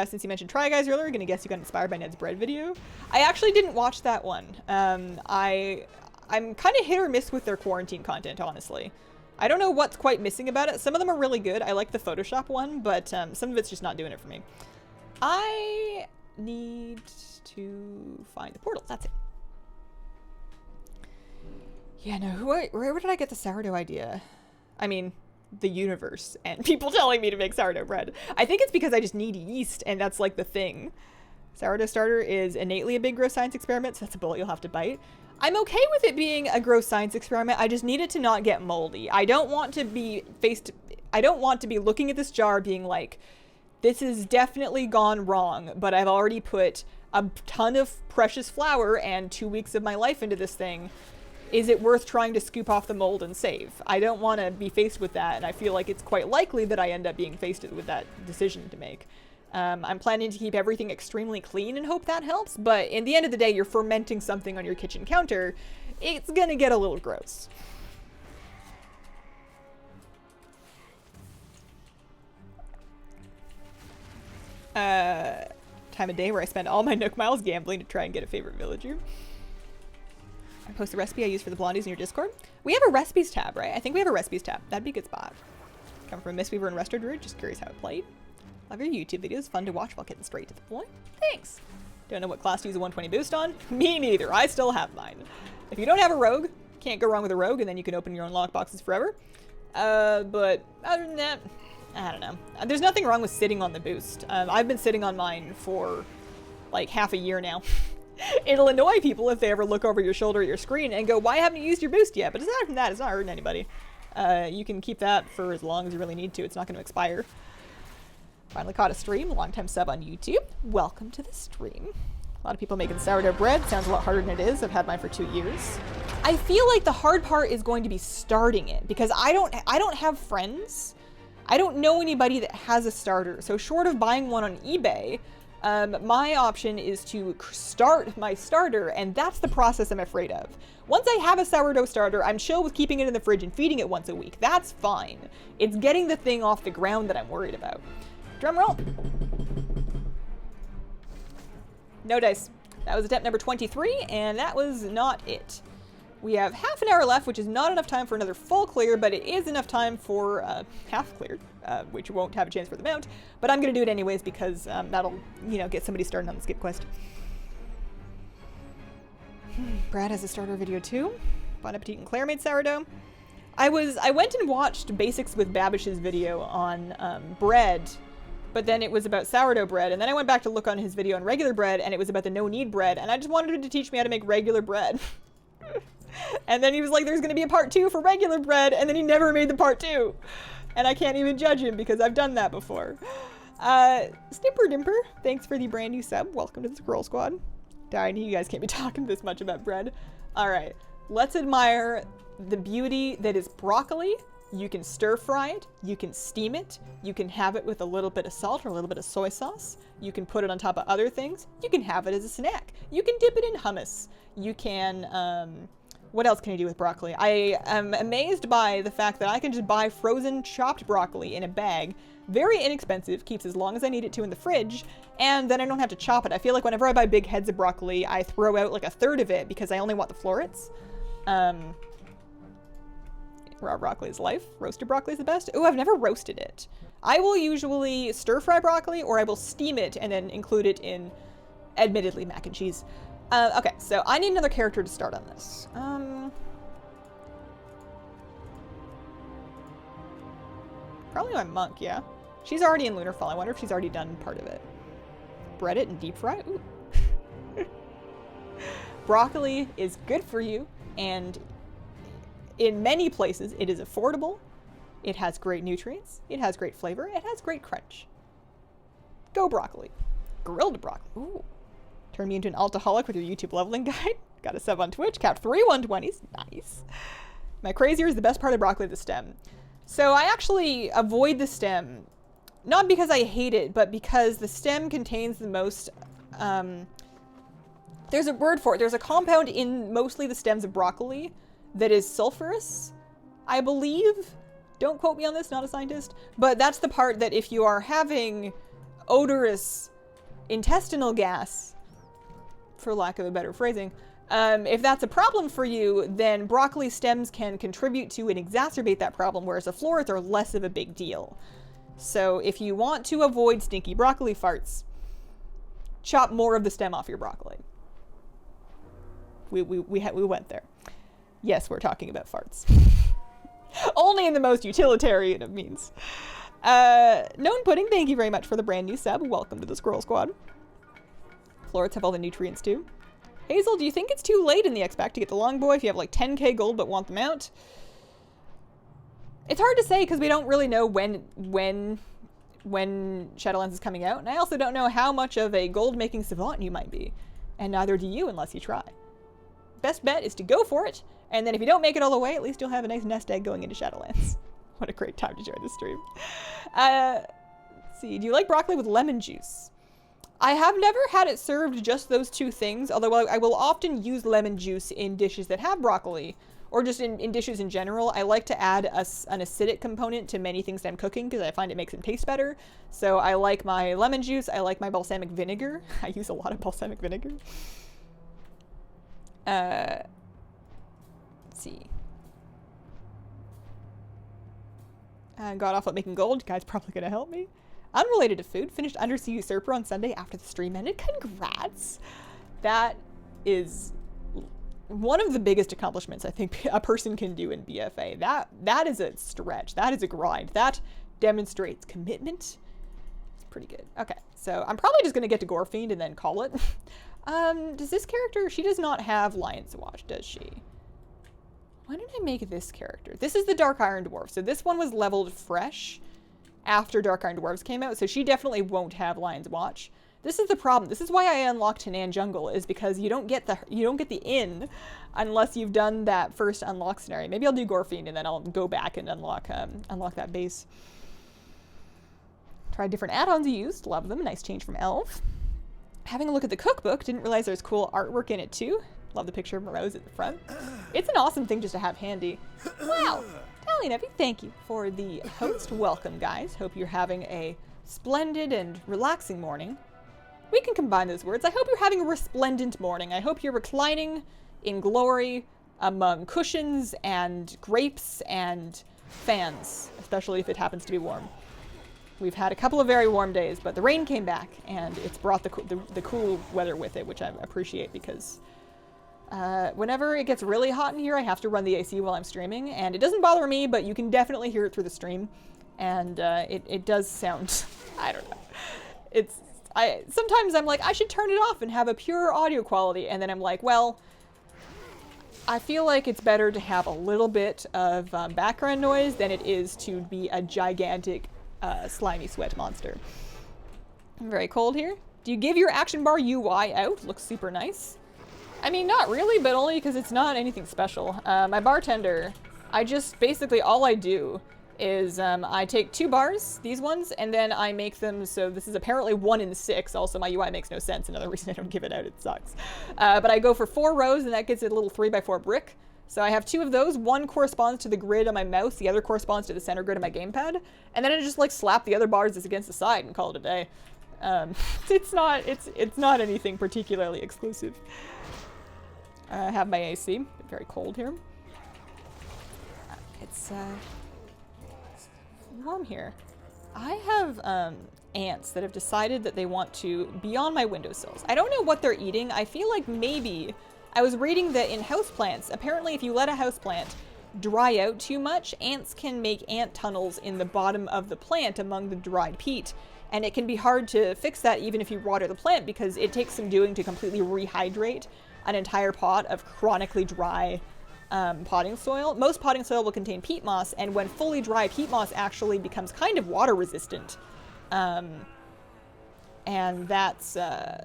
Speaker 1: Since you mentioned Try Guys earlier, I'm gonna guess you got inspired by Ned's bread video. I actually didn't watch that one. I'm kind of hit or miss with their quarantine content, honestly. I don't know what's quite missing about it. Some of them are really good. I like the Photoshop one, but some of it's just not doing it for me. I need to find the portal. That's it. Yeah, no, where did I get the sourdough idea? I mean, the universe and people telling me to make sourdough bread. I think it's because I just need yeast and that's like the thing. Sourdough starter is innately a big gross science experiment, so that's a bullet you'll have to bite. I'm okay with it being a gross science experiment. I just need it to not get moldy. I don't want to be looking at this jar being like, this is definitely gone wrong, but I've already put a ton of precious flour and 2 weeks of my life into this thing. Is it worth trying to scoop off the mold and save? I don't want to be faced with that, and I feel like it's quite likely that I end up being faced with that decision to make. I'm planning to keep everything extremely clean and hope that helps, but in the end of the day, you're fermenting something on your kitchen counter. It's gonna get a little gross. Time of day where I spend all my Nook miles gambling to try and get a favorite villager. I post the recipe I use for the blondies in your Discord. We have a recipes tab, right? I think we have a recipes tab. That'd be a good spot. Come from Mistweaver and Resto Druid, just curious how it played. Love your YouTube videos, fun to watch while getting straight to the point. Thanks. Don't know what class to use a 120 boost on? Me neither, I still have mine. If you don't have a rogue, can't go wrong with a rogue, and then you can open your own lockboxes forever. But other than that, I don't know. There's nothing wrong with sitting on the boost. I've been sitting on mine for like half a year now. It'll annoy people if they ever look over your shoulder at your screen and go, why haven't you used your boost yet? But aside from that, it's not hurting anybody. You can keep that for as long as you really need to. It's not going to expire. Finally caught a stream. Long-time sub on YouTube. Welcome to the stream. A lot of people making sourdough bread. Sounds a lot harder than it is. I've had mine for 2 years. I feel like the hard part is going to be starting it because I don't have friends. I don't know anybody that has a starter. So short of buying one on eBay, my option is to start my starter, and that's the process I'm afraid of. Once I have a sourdough starter, I'm chill with keeping it in the fridge and feeding it once a week. That's fine. It's getting the thing off the ground that I'm worried about. Drum roll. No dice. That was attempt number 23, and that was not it. We have half an hour left, which is not enough time for another full clear, but it is enough time for half cleared, which won't have a chance for the mount. But I'm going to do it anyways because that'll, get somebody started on the skip quest. Brad has a starter video too. Bon appetit and Claire made sourdough. I went and watched Basics with Babish's video on bread, but then it was about sourdough bread, and then I went back to look on his video on regular bread, and it was about the no-knead bread, and I just wanted him to teach me how to make regular bread. And then he was like, there's gonna be a part 2 for regular bread, and then he never made the part 2. And I can't even judge him because I've done that before. Snipper Dimper, thanks for the brand new sub. Welcome to the Scroll Squad. Darn, you guys can't be talking this much about bread. All right, let's admire the beauty that is broccoli You can stir fry it, you can steam it, you can have it with a little bit of salt or a little bit of soy sauce, you can put it on top of other things, you can have it as a snack, you can dip it in hummus, you can, what else can you do with broccoli? I am amazed by the fact that I can just buy frozen chopped broccoli in a bag, very inexpensive, keeps as long as I need it to in the fridge, and then I don't have to chop it. I feel like whenever I buy big heads of broccoli, I throw out like a third of it because I only want the florets. Raw broccoli is life. Roasted broccoli is the best. Oh, I've never roasted it. I will usually stir fry broccoli or I will steam it and then include it in, admittedly, mac and cheese. Okay, so I need another character to start on this. Probably my monk, yeah. She's already in Lunarfall. I wonder if she's already done part of it. Bread it and deep fry it? Ooh. Broccoli is good for you, and in many places, it is affordable, it has great nutrients, it has great flavor, it has great crunch. Go broccoli. Grilled broccoli. Ooh. Turn me into an alcoholic with your YouTube leveling guide. Got a sub on Twitch. Capped 3 120s. Nice. My crazier is the best part of broccoli, the stem. So I actually avoid the stem, not because I hate it, but because the stem contains the most, there's a word for it. There's a compound in mostly the stems of broccoli that is sulfurous, I believe. Don't quote me on this, not a scientist. But that's the part that if you are having odorous intestinal gas, for lack of a better phrasing, if that's a problem for you, then broccoli stems can contribute to and exacerbate that problem, whereas the florets are less of a big deal. So if you want to avoid stinky broccoli farts, chop more of the stem off your broccoli. We went there. Yes, we're talking about farts. Only in the most utilitarian of means. Known Pudding, thank you very much for the brand new sub. Welcome to the Squirrel Squad. Florets have all the nutrients too. Hazel, do you think it's too late in the X-Pack to get the Longboy if you have like 10k gold but want them out? It's hard to say because we don't really know when Shadowlands is coming out, and I also don't know how much of a gold-making savant you might be, and neither do you unless you try. Best bet is to go for it, and then if you don't make it all the way, at least you'll have a nice nest egg going into Shadowlands. What a great time to join the stream. Let's see, do you like broccoli with lemon juice? I have never had it served just those two things, although I will often use lemon juice in dishes that have broccoli, or just in dishes in general. I like to add an acidic component to many things that I'm cooking because I find it makes them taste better. So I like my lemon juice, I like my balsamic vinegar. I use a lot of balsamic vinegar. Let's see. Got off at making gold. You guys probably gonna help me. Unrelated to food, finished Undersea Usurper on Sunday after the stream ended. Congrats! That is one of the biggest accomplishments I think a person can do in BFA. That is a stretch. That is a grind. That demonstrates commitment. It's pretty good. Okay, so I'm probably just gonna get to Gorefiend and then call it. Does this character, she does not have Lion's Watch, does she? Why did I make this character? This is the Dark Iron Dwarf. So this one was leveled fresh after Dark Iron Dwarves came out, so she definitely won't have Lion's Watch. This is the problem. This is why I unlocked Henan Jungle, is because you don't get the inn unless you've done that first unlock scenario. Maybe I'll do Gorefiend and then I'll go back and unlock that base. Tried different add-ons you used. Love them. Nice change from Elf. Having a look at the cookbook. Didn't realize there's cool artwork in it too. Love the picture of Morose at the front. It's an awesome thing just to have handy. Wow. Italian Evie, thank you for the host. Welcome, guys. Hope you're having a splendid and relaxing morning. We can combine those words. I hope you're having a resplendent morning. I hope you're reclining in glory among cushions and grapes and fans, especially if it happens to be warm. We've had a couple of very warm days, but the rain came back and it's brought the cool weather with it, which I appreciate because whenever it gets really hot in here, I have to run the AC while I'm streaming, and it doesn't bother me, but you can definitely hear it through the stream, and it does sound, I don't know. Sometimes I'm like, I should turn it off and have a pure audio quality, and then I'm like, well, I feel like it's better to have a little bit of background noise than it is to be a gigantic slimy sweat monster. I'm very cold here. Do you give your action bar UI out? Looks super nice. I mean, not really, but only because it's not anything special. My bartender I just, basically all I do is I take 2 bars, these ones, and then I make them, so this is apparently 1 in 6. Also, my UI makes no sense. Another reason I don't give it out, it sucks. But I go for 4 rows, and that gets a little 3x4 brick. So I have 2 of those. 1 corresponds to the grid on my mouse. The other corresponds to the center grid on my gamepad. And then I just like slap the other bars against the side and call it a day. It's not anything particularly exclusive. I have my AC. Very cold here. It's warm here. I have ants that have decided that they want to be on my windowsills. I don't know what they're eating. I feel like maybe I was reading that in houseplants, apparently if you let a houseplant dry out too much, ants can make ant tunnels in the bottom of the plant among the dried peat. And it can be hard to fix that even if you water the plant because it takes some doing to completely rehydrate an entire pot of chronically dry potting soil. Most potting soil will contain peat moss, and when fully dry, peat moss actually becomes kind of water resistant. And that's,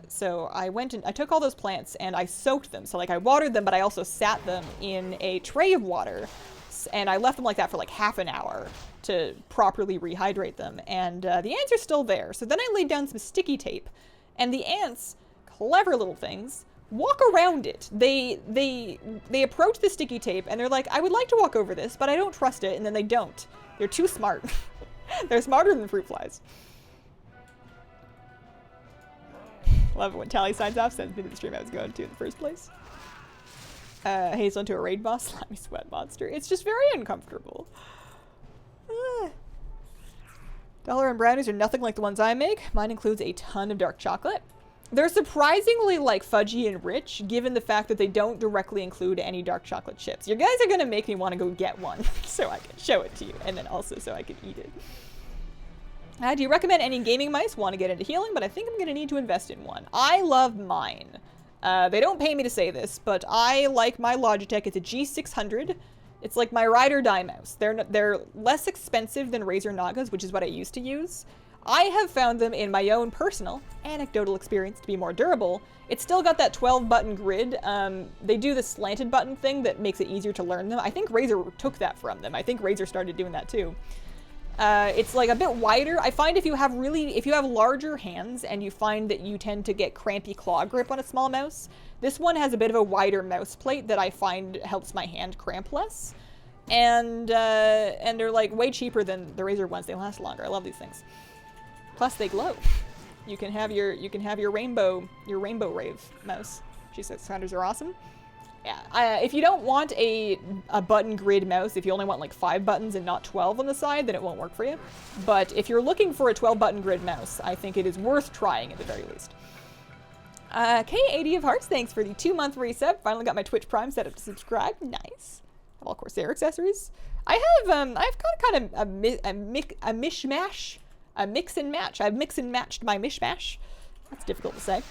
Speaker 1: so I went and I took all those plants and I soaked them. So like I watered them, but I also sat them in a tray of water and I left them like that for like half an hour to properly rehydrate them. And the ants are still there. So then I laid down some sticky tape and the ants, clever little things, walk around it. They approach the sticky tape and they're like, I would like to walk over this, but I don't trust it. And then they don't. They're too smart. They're smarter than fruit flies. Love it when Tally signs off, sends me to the stream I was going to in the first place. Hazel into a raid boss, slimy sweat monster. It's just very uncomfortable. Dollar and brownies are nothing like the ones I make. Mine includes a ton of dark chocolate. They're surprisingly like fudgy and rich, given the fact that they don't directly include any dark chocolate chips. You guys are gonna make me want to go get one so I can show it to you, and then also so I can eat it. Do you recommend any gaming mice? Want to get into healing, but I think I'm going to need to invest in one. I love mine. They don't pay me to say this, but I like my Logitech. It's a G600. It's like my ride or die mouse. They're less expensive than Razer Nagas, which is what I used to use. I have found them in my own personal, anecdotal experience to be more durable. It's still got that 12-button grid. They do the slanted button thing that makes it easier to learn them. I think Razer took that from them. I think Razer started doing that too. It's like a bit wider. I find if you have larger hands and you find that you tend to get crampy claw grip on a small mouse, this one has a bit of a wider mouse plate that I find helps my hand cramp less. And they're like way cheaper than the Razer ones. They last longer. I love these things. Plus they glow. You can have your rainbow rave mouse. G600s are awesome. Yeah, if you don't want a button grid mouse, if you only want like 5 buttons and not 12 on the side, then it won't work for you. But if you're looking for a 12-button grid mouse, I think it is worth trying at the very least. K80 of Hearts, thanks for the 2-month resub. Finally got my Twitch Prime set up to subscribe. Nice. Have all Corsair accessories. I've got kind of a mishmash, a mix and match. I've mix and matched my mishmash. That's difficult to say.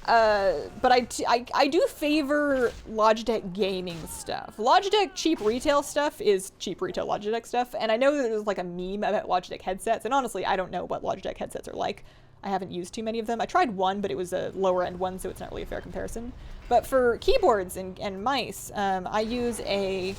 Speaker 1: But I do favor Logitech gaming stuff. Logitech cheap retail stuff is cheap retail Logitech stuff, and I know that there's like a meme about Logitech headsets, and honestly, I don't know what Logitech headsets are like. I haven't used too many of them. I tried one, but it was a lower end one, so it's not really a fair comparison. But for keyboards and mice, I use a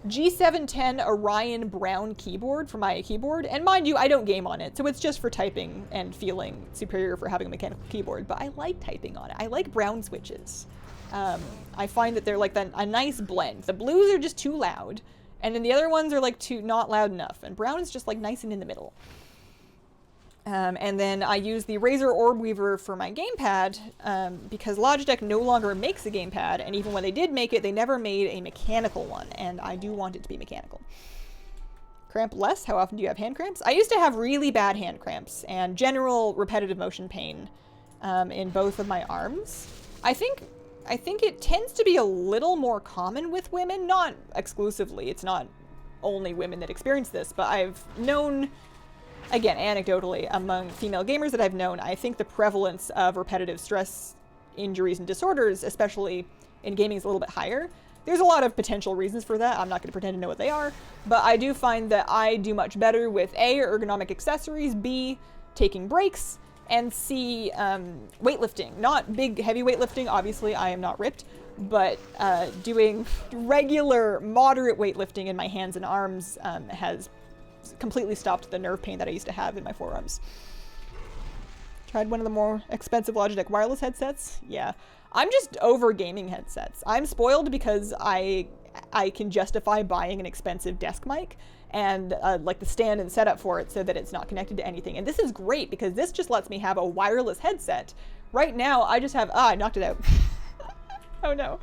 Speaker 1: G710 Orion Brown keyboard for my keyboard, and mind you, I don't game on it, so it's just for typing and feeling superior for having a mechanical keyboard, but I like typing on it. I like brown switches. I find that they're like a nice blend. The blues are just too loud, and then the other ones are like not loud enough, and brown is just like nice and in the middle. And then I use the Razer Orb Weaver for my gamepad because Logitech no longer makes a gamepad, and even when they did make it, they never made a mechanical one, and I do want it to be mechanical. Cramp less? How often do you have hand cramps? I used to have really bad hand cramps and general repetitive motion pain in both of my arms. I think it tends to be a little more common with women, not exclusively. It's not only women that experience this, but I've known, again, anecdotally, among female gamers that I've known, I think the prevalence of repetitive stress injuries and disorders, especially in gaming, is a little bit higher. There's a lot of potential reasons for that. I'm not going to pretend to know what they are, but I do find that I do much better with A, ergonomic accessories, B, taking breaks, and C, weightlifting. Not big, heavy weightlifting, obviously, I am not ripped, but doing regular, moderate weightlifting in my hands and arms has completely stopped the nerve pain that I used to have in my forearms. Tried one of the more expensive Logitech wireless headsets. Yeah, I'm just over gaming headsets. I'm spoiled because I can justify buying an expensive desk mic and like the stand and setup for it so that it's not connected to anything. And this is great because this just lets me have a wireless headset. Right now, I just have, I knocked it out. Oh no.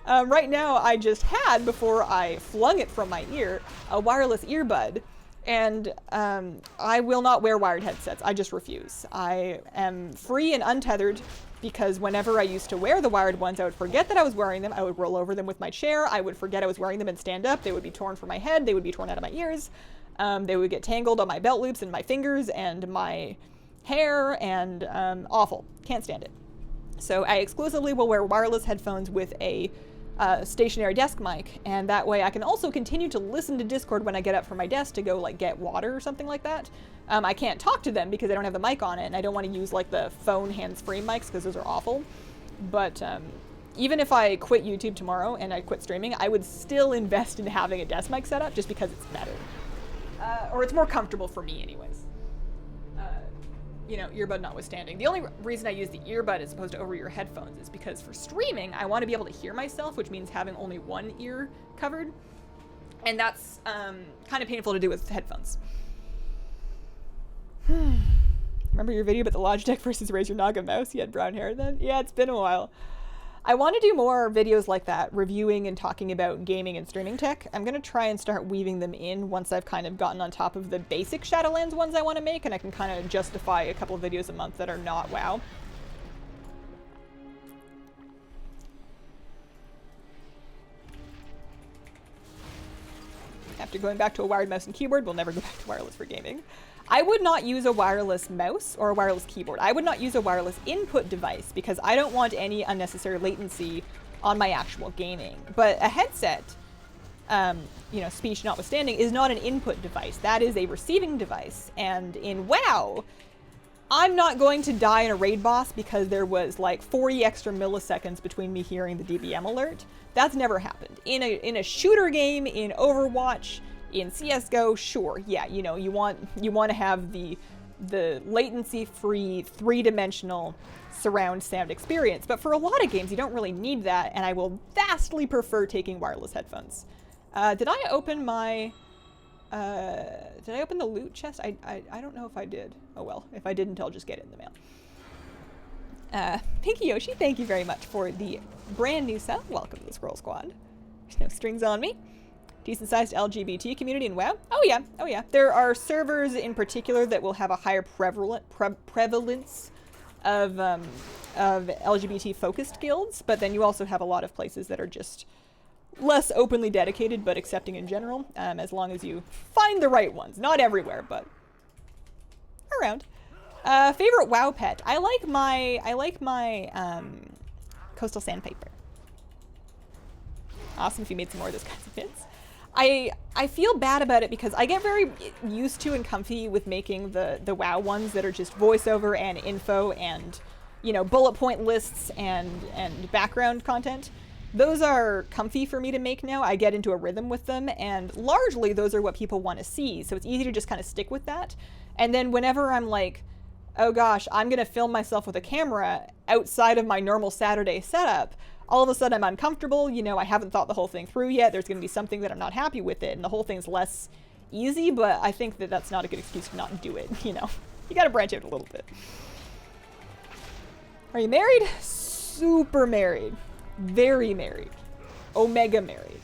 Speaker 1: Right now, I just had, before I flung it from my ear, a wireless earbud. And I will not wear wired headsets. I just refuse. I am free and untethered because whenever I used to wear the wired ones, I would forget that I was wearing them. I would roll over them with my chair. I would forget I was wearing them and stand up. They would be torn from my head. They would be torn out of my ears. They would get tangled on my belt loops and my fingers and my hair, and awful. Can't stand it. So I exclusively will wear wireless headphones with a stationary desk mic, and that way I can also continue to listen to Discord when I get up from my desk to go like get water or something like that. I can't talk to them because I don't have the mic on it, and I don't want to use like the phone hands-free mics because those are awful. But even if I quit YouTube tomorrow and I quit streaming, I would still invest in having a desk mic set up just because it's better. Or it's more comfortable for me anyways. You know, earbud notwithstanding. The only reason I use the earbud as opposed to over-ear headphones is because for streaming, I want to be able to hear myself, which means having only one ear covered. And that's kind of painful to do with headphones. Remember your video about the Logitech versus Razer Naga mouse? You had brown hair then? Yeah, it's been a while. I want to do more videos like that, reviewing and talking about gaming and streaming tech. I'm going to try and start weaving them in once I've kind of gotten on top of the basic Shadowlands ones I want to make, and I can kind of justify a couple of videos a month that are not WoW. After going back to a wired mouse and keyboard, we'll never go back to wireless for gaming. I would not use a wireless mouse or a wireless keyboard. I would not use a wireless input device because I don't want any unnecessary latency on my actual gaming. But a headset, you know, speech notwithstanding, is not an input device. That is a receiving device. And in WoW, I'm not going to die in a raid boss because there was like 40 extra milliseconds between me hearing the DBM alert. That's never happened. In a shooter game, in Overwatch, in CSGO, sure, yeah, you know, you want to have the latency-free, three-dimensional surround sound experience. But for a lot of games, you don't really need that, and I will vastly prefer taking wireless headphones. Did I open my... did I open the loot chest? I don't know if I did. Oh well, if I didn't, I'll just get it in the mail. Pinky Yoshi, thank you very much for the brand new sub. Welcome to the Scroll Squad. There's no strings on me. Decent-sized LGBT community in WoW? Oh yeah, oh yeah. There are servers in particular that will have a higher prevalence of LGBT-focused guilds, but then you also have a lot of places that are just less openly dedicated, but accepting in general, as long as you find the right ones. Not everywhere, but around. Favorite WoW pet? I like my coastal sandpiper. Awesome if you made some more of those kinds of bits. I feel bad about it because I get very used to and comfy with making the WoW ones that are just voiceover and info and, you know, bullet point lists and background content. Those are comfy for me to make now. I get into a rhythm with them, and largely those are what people want to see, so it's easy to just kind of stick with that. And then whenever I'm like, oh gosh, I'm gonna film myself with a camera outside of my normal Saturday setup, all of a sudden I'm uncomfortable, you know, I haven't thought the whole thing through yet, there's gonna be something that I'm not happy with it, and the whole thing's less easy, but I think that that's not a good excuse to not do it, you know. You gotta branch out a little bit. Are you married? Super married. Very married. Omega married.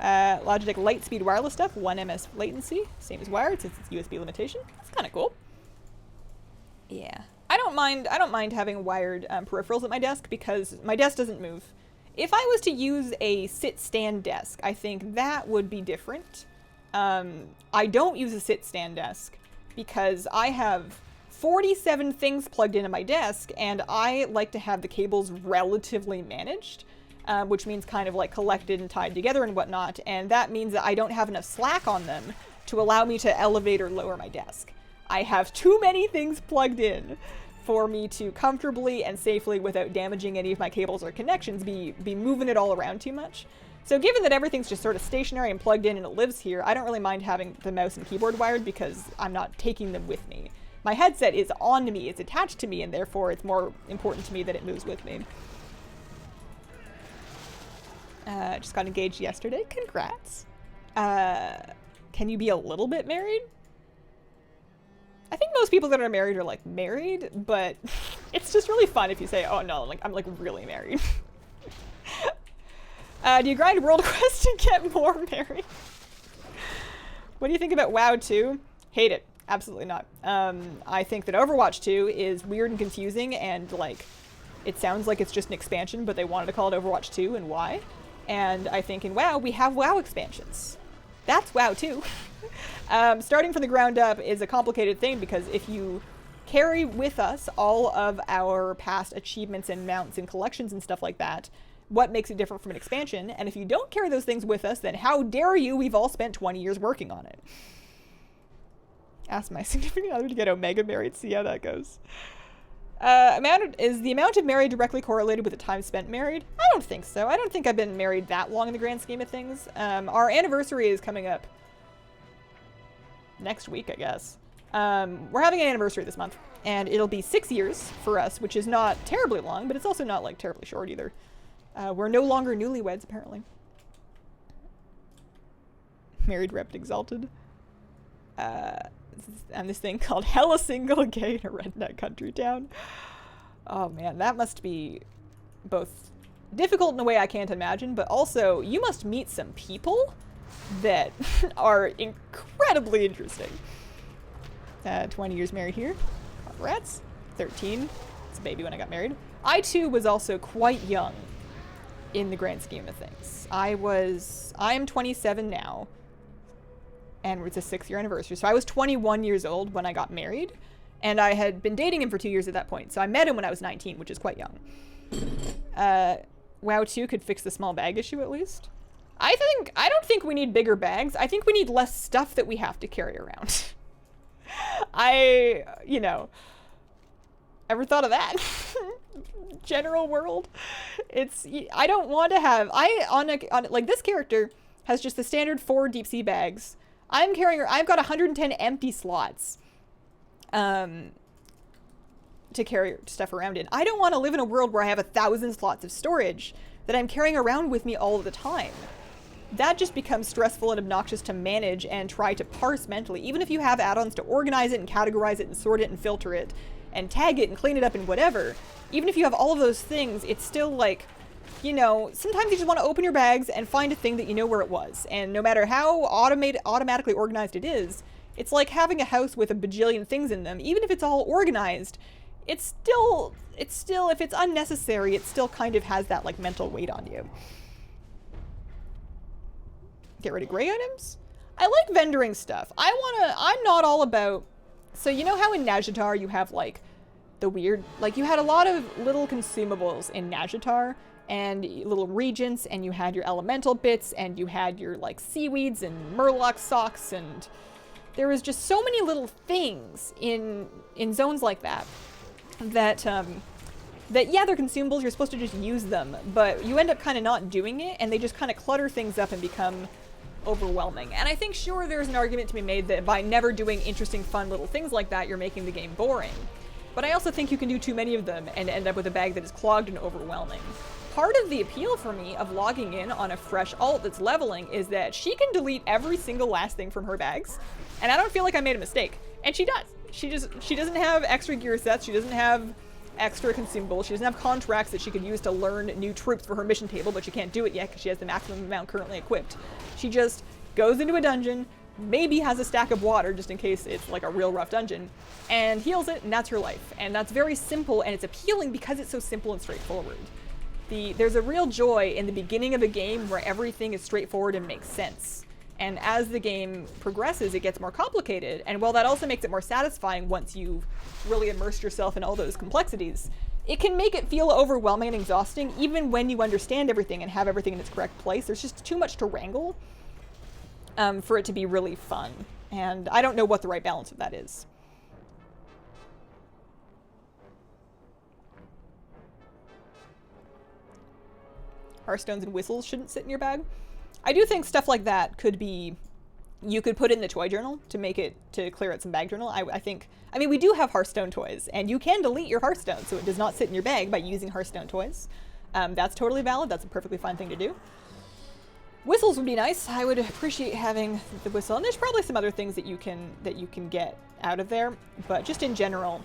Speaker 1: Logitech Lightspeed wireless stuff, 1 ms latency, same as wired since it's USB limitation. That's kind of cool. Yeah. I don't mind having wired peripherals at my desk because my desk doesn't move. If I was to use a sit-stand desk, I think that would be different. I don't use a sit-stand desk because I have 47 things plugged into my desk, and I like to have the cables relatively managed, which means kind of like collected and tied together and whatnot, and that means that I don't have enough slack on them to allow me to elevate or lower my desk. I have too many things plugged in for me to comfortably and safely, without damaging any of my cables or connections, be moving it all around too much. So given that everything's just sort of stationary and plugged in and it lives here, I don't really mind having the mouse and keyboard wired because I'm not taking them with me. My headset is on me, it's attached to me, and therefore it's more important to me that it moves with me. Just got engaged yesterday. Congrats. Can you be a little bit married? I think most people that are married are like married, but it's just really fun if you say, oh no, like I'm like really married. Do you grind World Quest to get more married? What do you think about WoW 2? Hate it. Absolutely not. I think that Overwatch 2 is weird and confusing, and like it sounds like it's just an expansion, but they wanted to call it Overwatch 2, and why? And I think in WoW we have WoW expansions. That's WoW 2. Starting from the ground up is a complicated thing because if you carry with us all of our past achievements and mounts and collections and stuff like that, what makes it different from an expansion? And if you don't carry those things with us, then how dare you? We've all spent 20 years working on it. Ask my significant other to get Omega married, see how that goes. Is the amount of married directly correlated with the time spent married? I don't think so. I don't think I've been married that long in the grand scheme of things. Our anniversary is coming up next week, I guess. We're having an anniversary this month, and it'll be 6 years for us, which is not terribly long, but it's also not like terribly short either. We're no longer newlyweds, apparently. Married, Repped, Exalted. And this thing called Hella Single Gay in a Redneck Country Town. Oh man, that must be both difficult in a way I can't imagine, but also you must meet some people that are incredibly interesting. 20 years married here. Rats. 13. It's a baby when I got married. I too was also quite young in the grand scheme of things. I'm 27 now, and it's a 6-year anniversary. So I was 21 years old when I got married, and I had been dating him for 2 years at that point. So I met him when I was 19, which is quite young. WoW 2 could fix the small bag issue at least. I don't think we need bigger bags. I think we need less stuff that we have to carry around. Ever thought of that? General world. I don't want to have, like this character has just the standard 4 deep sea bags. I've got 110 empty slots to carry stuff around in. I don't want to live in a world where I have 1,000 slots of storage that I'm carrying around with me all of the time. That just becomes stressful and obnoxious to manage and try to parse mentally. Even if you have add-ons to organize it and categorize it and sort it and filter it and tag it and clean it up and whatever, even if you have all of those things, it's still like, sometimes you just want to open your bags and find a thing that you know where it was. And no matter how automatically organized it is, it's like having a house with a bajillion things in them. Even if it's all organized, it's still, if it's unnecessary, it still kind of has that like mental weight on you. Get rid of gray items? I like vendoring stuff. I'm not all about, so you know how in Nazjatar you have like the weird, like you had a lot of little consumables in Nazjatar and little regents, and you had your elemental bits, and you had your like seaweeds and murloc socks, and there was just so many little things in zones like that yeah, they're consumables, you're supposed to just use them, but you end up kind of not doing it, and they just kind of clutter things up and become overwhelming. And I think, sure, there's an argument to be made that by never doing interesting, fun little things like that, you're making the game boring. But I also think you can do too many of them and end up with a bag that is clogged and overwhelming. Part of the appeal for me of logging in on a fresh alt that's leveling is that she can delete every single last thing from her bags, and I don't feel like I made a mistake. And she does. She doesn't have extra gear sets, she doesn't have extra consumables, she doesn't have contracts that she could use to learn new troops for her mission table, but she can't do it yet because she has the maximum amount currently equipped. She just goes into a dungeon, maybe has a stack of water just in case it's like a real rough dungeon, and heals it, and that's her life. And that's very simple, and it's appealing because it's so simple and straightforward. There's a real joy in the beginning of a game where everything is straightforward and makes sense. And as the game progresses, it gets more complicated. And while that also makes it more satisfying once you've really immersed yourself in all those complexities, it can make it feel overwhelming and exhausting even when you understand everything and have everything in its correct place. There's just too much to wrangle for it to be really fun. And I don't know what the right balance of that is. Hearthstones and whistles shouldn't sit in your bag. I do think stuff like that could be, you could put it in the toy journal to make it, to clear out some bag journal. I think, I mean, we do have Hearthstone toys, and you can delete your Hearthstone so it does not sit in your bag by using Hearthstone toys. That's totally valid. That's a perfectly fine thing to do. Whistles would be nice. I would appreciate having the whistle, and there's probably some other things that you can get out of there, but just in general,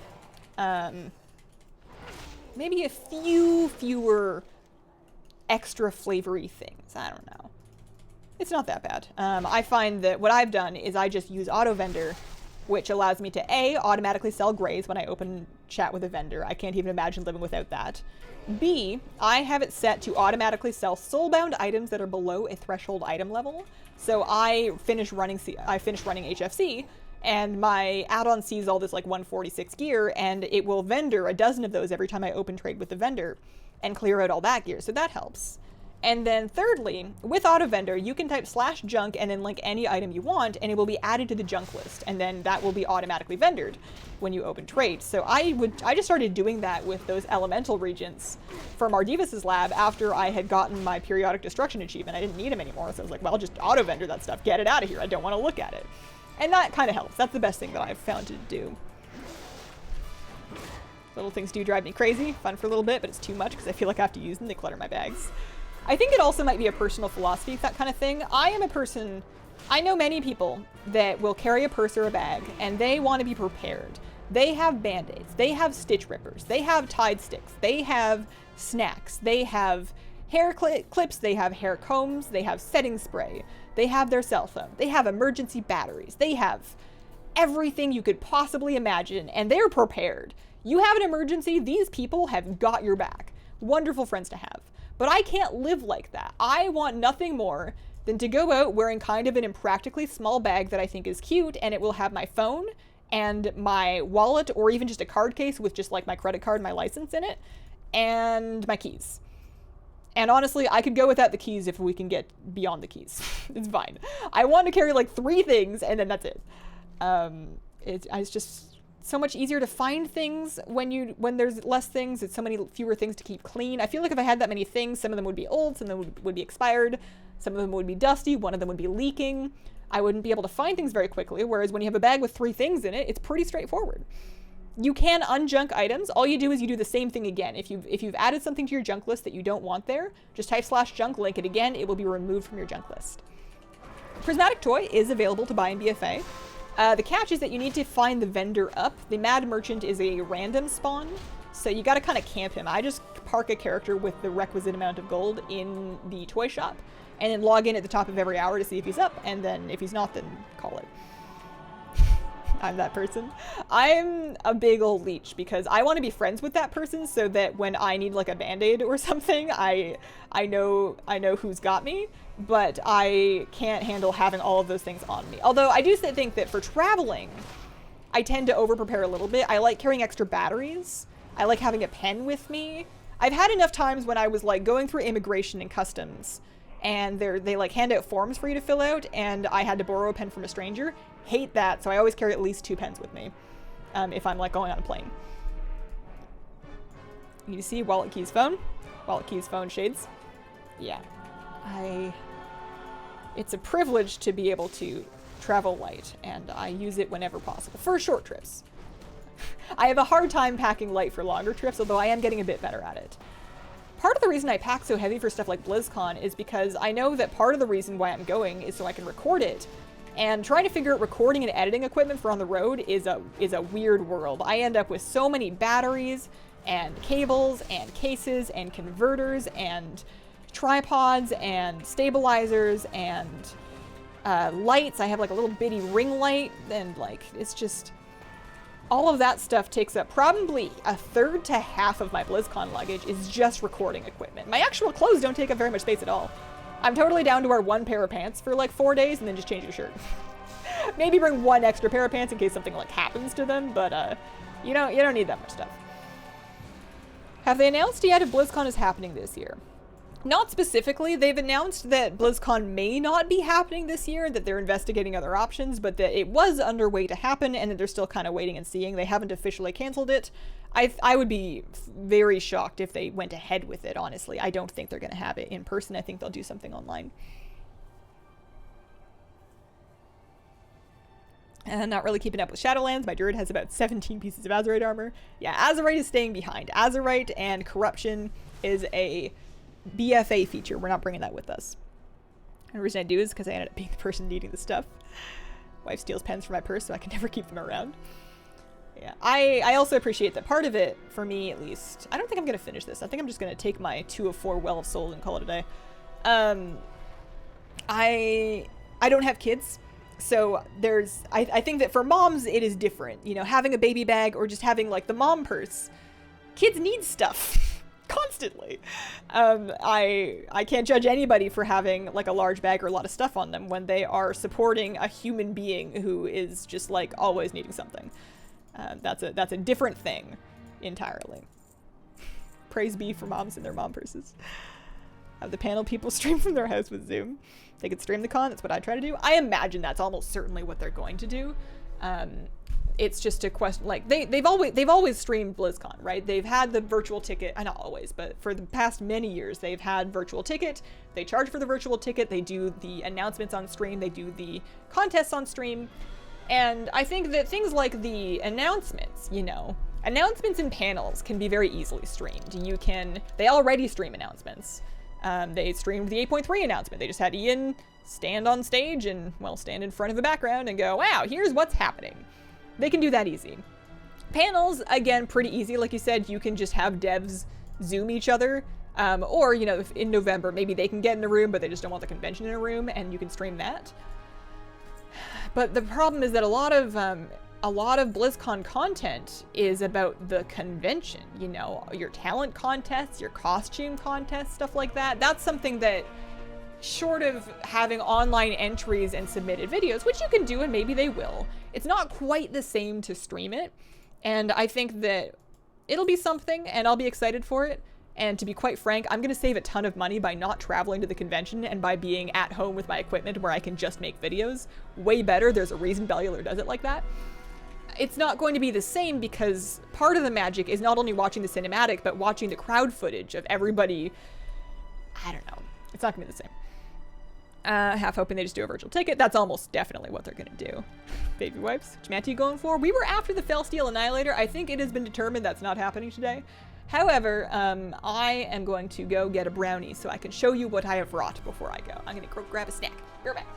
Speaker 1: maybe a few fewer extra flavory things. I don't know. It's not that bad. I find that what I've done is I just use auto vendor, which allows me to A, automatically sell grays when I open chat with a vendor. I can't even imagine living without that. B, I have it set to automatically sell soulbound items that are below a threshold item level. So I finish running HFC, and my add-on sees all this like 146 gear, and it will vendor a dozen of those every time I open trade with the vendor and clear out all that gear. So that helps. And then thirdly, with auto vendor, you can type /junk and then link any item you want, and it will be added to the junk list, and then that will be automatically vendored when you open trade. So I just started doing that with those elemental regents from Ardivas's lab after I had gotten my periodic destruction achievement. I didn't need them anymore, so I was like, well, I'll just auto vendor that stuff, get it out of here. I don't want to look at it. And that kind of helps. That's the best thing that I've found to do. Little things do drive me crazy. Fun for a little bit, but it's too much because I feel like I have to use them. They clutter my bags. I think it also might be a personal philosophy, that kind of thing. I am a person, I know many people that will carry a purse or a bag, and they want to be prepared. They have band-aids, they have stitch rippers, they have Tide sticks, they have snacks, they have hair clips, they have hair combs, they have setting spray, they have their cell phone, they have emergency batteries, they have everything you could possibly imagine, and they're prepared. You have an emergency, these people have got your back. Wonderful friends to have. But I can't live like that. I want nothing more than to go out wearing kind of an impractically small bag that I think is cute, and it will have my phone and my wallet, or even just a card case with just like my credit card and my license in it, and my keys. And honestly, I could go without the keys if we can get beyond the keys. It's fine. I want to carry like 3 things, and then that's it. It's just so much easier to find things when there's less things. It's so many fewer things to keep clean. I feel like if I had that many things, some of them would be old, some of them would be expired, some of them would be dusty, one of them would be leaking. I wouldn't be able to find things very quickly, whereas when you have a bag with 3 things in it, it's pretty straightforward. You can unjunk items. All you do is you do the same thing again. If you've added something to your junk list that you don't want there, just type /junk, link it again, it will be removed from your junk list. Prismatic Toy is available to buy in BFA. The catch is that you need to find the vendor up. The Mad Merchant is a random spawn, so you gotta kind of camp him. I just park a character with the requisite amount of gold in the toy shop, and then log in at the top of every hour to see if he's up, and then if he's not, then call it. I'm that person. I'm a big old leech because I want to be friends with that person so that when I need like a band-aid or something, I know who's got me, but I can't handle having all of those things on me. Although I do think that for traveling, I tend to over-prepare a little bit. I like carrying extra batteries. I like having a pen with me. I've had enough times when I was like going through immigration and customs, and they like hand out forms for you to fill out, and I had to borrow a pen from a stranger. Hate that, so I always carry at least 2 pens with me if I'm like going on a plane. You see wallet, keys, phone. Wallet, keys, phone, shades. Yeah. It's a privilege to be able to travel light, and I use it whenever possible for short trips. I have a hard time packing light for longer trips, although I am getting a bit better at it. Part of the reason I pack so heavy for stuff like BlizzCon is because I know that part of the reason why I'm going is so I can record it. And trying to figure out recording and editing equipment for on the road is a weird world. I end up with so many batteries and cables and cases and converters and tripods and stabilizers and lights. I have like a little bitty ring light, and like it's just all of that stuff takes up probably a third to half of my BlizzCon luggage is just recording equipment. My actual clothes don't take up very much space at all. I'm totally down to wear 1 pair of pants for like 4 days and then just change your shirt. Maybe bring 1 extra pair of pants in case something like happens to them, but you don't need that much stuff. Have they announced yet if BlizzCon is happening this year? Not specifically. They've announced that BlizzCon may not be happening this year, that they're investigating other options, but that it was underway to happen and that they're still kind of waiting and seeing. They haven't officially canceled it. I would be very shocked if they went ahead with it, honestly. I don't think they're going to have it in person. I think they'll do something online. And not really keeping up with Shadowlands. My druid has about 17 pieces of Azerite armor. Yeah, Azerite is staying behind. Azerite and Corruption is a BFA feature. We're not bringing that with us. And the reason I do is because I ended up being the person needing the stuff. Wife steals pens from my purse, so I can never keep them around. Yeah, I also appreciate that part of it, for me at least, I don't think I'm going to finish this. I think I'm just going to take my 2 of 4 Well of Souls and call it a day. I don't have kids, so I think that for moms it is different. You know, having a baby bag or just having like the mom purse. Kids need stuff constantly. I can't judge anybody for having like a large bag or a lot of stuff on them when they are supporting a human being who is just like always needing something. That's a different thing entirely. Praise be for moms and their mom purses. Have the panel people stream from their house with Zoom. They could stream the con. That's what I try to do. I imagine that's almost certainly what they're going to do. It's just a question, like they've always streamed BlizzCon, right? They've had the virtual ticket, not always, but for the past many years, they've had virtual ticket. They charge for the virtual ticket. They do the announcements on stream. They do the contests on stream. And I think that things like the announcements, you know, announcements and panels can be very easily streamed. They already stream announcements. They streamed the 8.3 announcement. They just had Ian stand on stage and, well, stand in front of a background and go, wow, here's what's happening. They can do that easy. Panels, again, pretty easy. Like you said, you can just have devs Zoom each other. Or, you know, if in November, maybe they can get in a room, but they just don't want the convention in a room, and you can stream that. But the problem is that a lot of BlizzCon content is about the convention, you know, your talent contests, your costume contests, stuff like that. That's something that, short of having online entries and submitted videos, which you can do and maybe they will, it's not quite the same to stream it. And I think that it'll be something and I'll be excited for it. And to be quite frank, I'm going to save a ton of money by not traveling to the convention and by being at home with my equipment where I can just make videos. Way better. There's a reason Bellular does it like that. It's not going to be the same because part of the magic is not only watching the cinematic, but watching the crowd footage of everybody. I don't know. It's not going to be the same. Half hoping they just do a virtual ticket. That's almost definitely what they're going to do. Baby wipes. Which Matty going for? We were after the Felsteel Annihilator. I think it has been determined that's not happening today. However, I am going to go get a brownie so I can show you what I have wrought before I go. I'm going to go grab a snack. Be right back.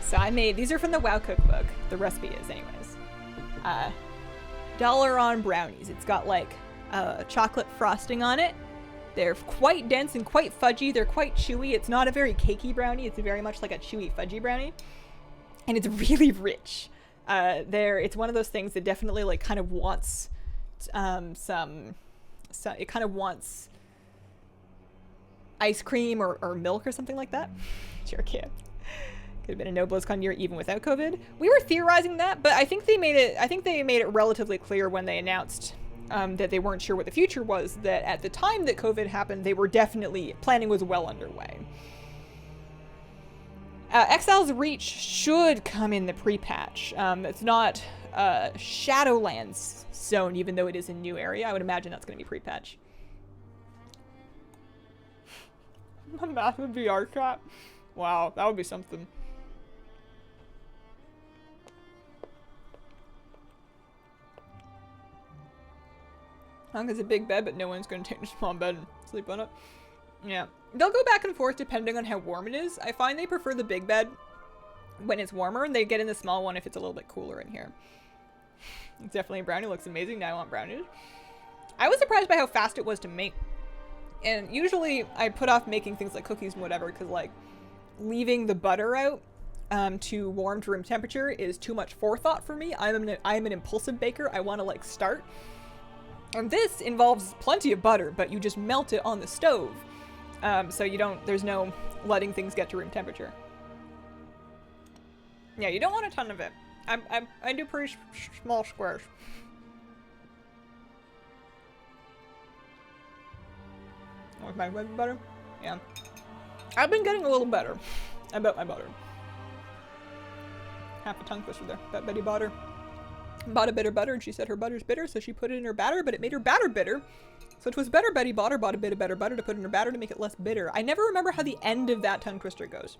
Speaker 1: So I made, these are from the WoW cookbook, the recipe is anyways. $1 on brownies. It's got like chocolate frosting on it. They're quite dense and quite fudgy. They're quite chewy. It's not a very cakey brownie. It's very much like a chewy fudgy brownie. And it's really rich. It's one of those things that definitely like kind of wants it kind of wants ice cream or milk or something like that. Sure can. Could have been a no BlizzCon year even without COVID. We were theorizing that, but I think they made it relatively clear when they announced that they weren't sure what the future was, that at the time that COVID happened, they were definitely, planning was well underway. Exile's Reach should come in the pre-patch. It's not Shadowlands zone, even though it is a new area. I would imagine that's going to be pre-patch. A massive VR chat. Wow, that would be something. Hung is a big bed, but no one's going to take the small bed and sleep on it. Yeah. They'll go back and forth depending on how warm it is. I find they prefer the big bed when it's warmer, and they get in the small one if it's a little bit cooler in here. It's definitely a brownie. Looks amazing. Now I want brownies. I was surprised by how fast it was to make. And usually I put off making things like cookies and whatever because, like, leaving the butter out to warm to room temperature is too much forethought for me. I'm an impulsive baker. I want to, like, start. And this involves plenty of butter, but you just melt it on the stove. So you don't, there's no letting things get to room temperature. Yeah, you don't want a ton of it. I do pretty small squares. With my butter? Yeah. I've been getting a little better about my butter. Half a tongue twister there. Bet Betty bought a bit of butter, and she said her butter's bitter, so she put it in her batter, but it made her batter bitter. So it was better Betty bought a bit of better butter to put in her batter to make it less bitter. I never remember how the end of that tongue twister goes.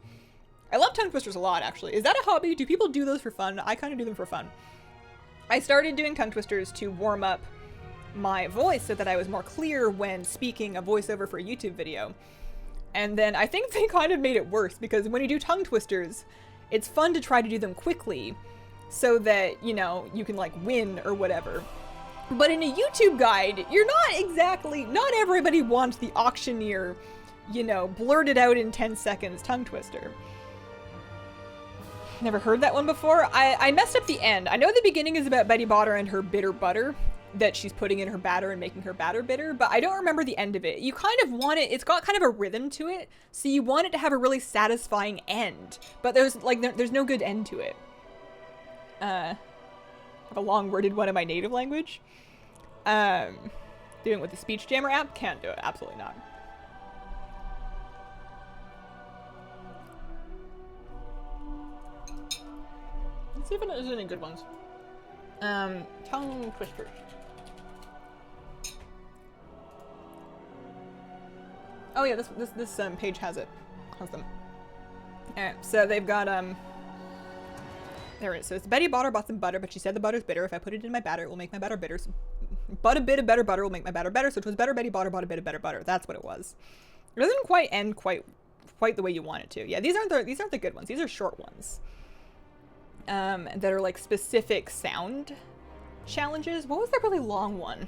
Speaker 1: I love tongue twisters a lot, actually. Is that a hobby? Do people do those for fun? I kind of do them for fun. I started doing tongue twisters to warm up my voice so that I was more clear when speaking a voiceover for a YouTube video. And then I think they kind of made it worse, because when you do tongue twisters, it's fun to try to do them quickly so that, you know, you can, like, win or whatever. But in a YouTube guide, you're not everybody wants the auctioneer, you know, blurted out in 10 seconds tongue twister. Never heard that one before. I messed up the end. I know the beginning is about Betty Botter and her bitter butter that she's putting in her batter and making her batter bitter, but I don't remember the end of it. You kind of want it, it's got kind of a rhythm to it, so you want it to have a really satisfying end, but there's no good end to it. I have a long worded one in my native language. Doing it with the Speech Jammer app, can't do it, absolutely not. Let's see if there's any good ones. Tongue twisters. Oh yeah, this page has them. Alright, so they've got there it is. So it's Betty Botter bought some butter, but she said the butter's bitter. If I put it in my batter, it will make my batter bitter. But a bit of better butter will make my batter better. So it was better Betty Botter bought a bit of better butter. That's what it was. It doesn't quite end quite the way you want it to. Yeah, these aren't the good ones. These are short ones. That are like specific sound challenges. What was that really long one?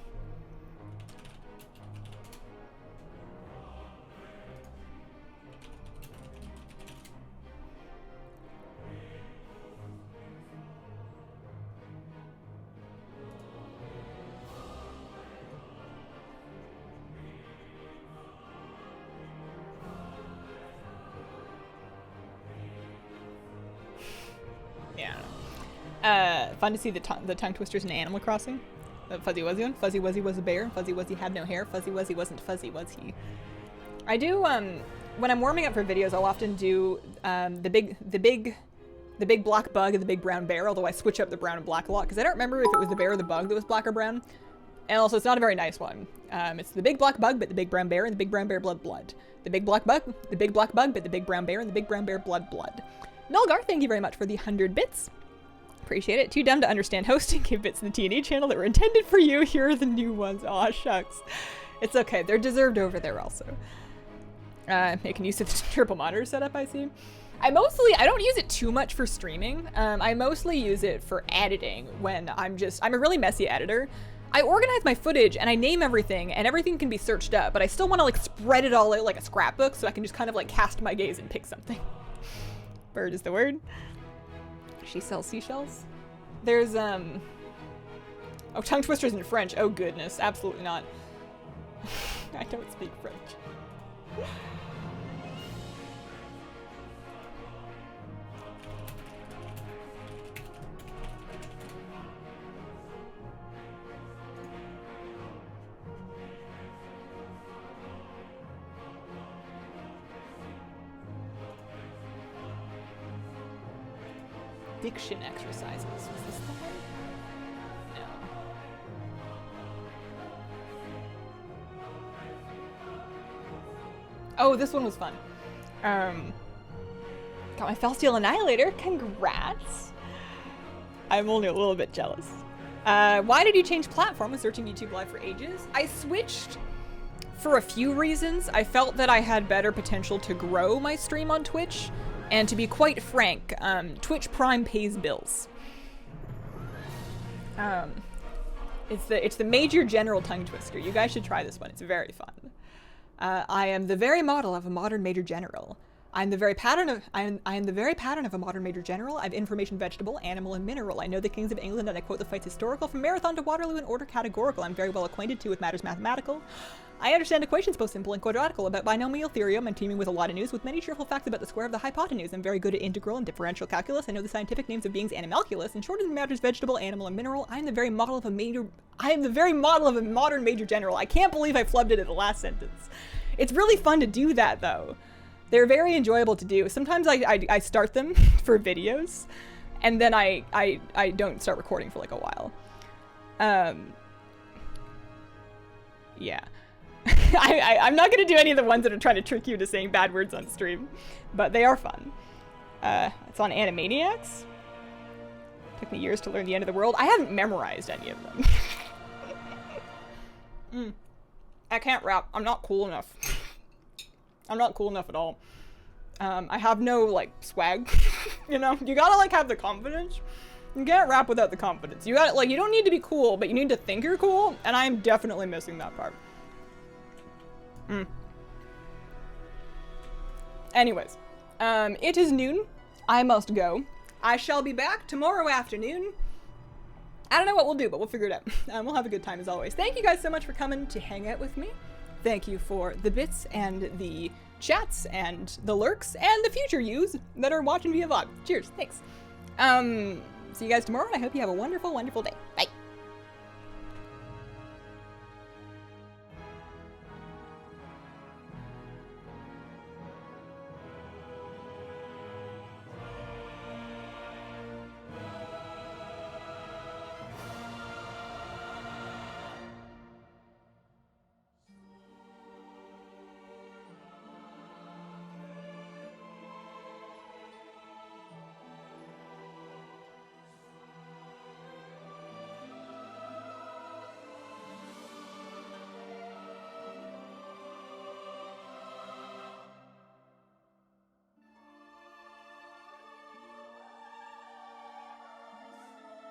Speaker 1: Fun to see the tongue twisters in Animal Crossing. Fuzzy Wuzzy one. Fuzzy Wuzzy was a bear. Fuzzy Wuzzy had no hair. Fuzzy Wuzzy wasn't fuzzy, was he? I do, when I'm warming up for videos, I'll often do the big black bug and the big brown bear, although I switch up the brown and black a lot, because I don't remember if it was the bear or the bug that was black or brown. And also, it's not a very nice one. It's the big black bug, but the big brown bear, and the big brown bear blood. The big black bug, but the big brown bear, and the big brown bear blood. Nulgar, thank you very much for the 100 bits. Appreciate it. Too dumb to understand hosting. Give bits in the T&E channel that were intended for you. Here are the new ones. Aw, shucks. It's okay. They're deserved over there also. Making use of the triple monitor setup, I see. I don't use it too much for streaming. I mostly use it for editing when I'm a really messy editor. I organize my footage and I name everything, and everything can be searched up, but I still want to like spread it all out like a scrapbook so I can just kind of like cast my gaze and pick something. Bird is the word. She sells seashells. There's oh, tongue twisters in French. Oh goodness, absolutely not. I don't speak French. eviction exercises. Was this the one? No. Oh, this one was fun. Got my Felsteel Annihilator. Congrats. I'm only a little bit jealous. Why did you change platform when searching YouTube Live for ages? I switched for a few reasons. I felt that I had better potential to grow my stream on Twitch. And to be quite frank, Twitch Prime pays bills. It's the Major General tongue twister. You guys should try this one. It's very fun. I am the very model of a modern Major General. I am the very pattern of a modern Major General. I have information, vegetable, animal, and mineral. I know the kings of England, and I quote the fights historical from Marathon to Waterloo in order categorical. I'm very well acquainted too with matters mathematical. I understand equations both simple and quadratical, about binomial theorem. I'm teeming with a lot of news with many cheerful facts about the square of the hypotenuse. I'm very good at integral and differential calculus. I know the scientific names of beings animalculous. In short, in matters vegetable, animal, and mineral, I am the very model of a modern Major General. I can't believe I flubbed it in the last sentence. It's really fun to do that though. They're very enjoyable to do. Sometimes I start them for videos, and then I don't start recording for like a while. Yeah. I'm not going to do any of the ones that are trying to trick you into saying bad words on stream, but they are fun. It's on Animaniacs. Took me years to learn the end of the world. I haven't memorized any of them. I can't rap. I'm not cool enough. I'm not cool enough at all. I have no, like, swag. You know? You gotta, like, have the confidence. You can't rap without the confidence. You gotta, like, you don't need to be cool, but you need to think you're cool, and I'm definitely missing that part. Anyways. It is noon. I must go. I shall be back tomorrow afternoon. I don't know what we'll do, but we'll figure it out. We'll have a good time as always. Thank you guys so much for coming to hang out with me. Thank you for the bits and the chats and the lurks and the future yous that are watching via VoD. Cheers. Thanks. See you guys tomorrow, and I hope you have a wonderful, wonderful day. Bye.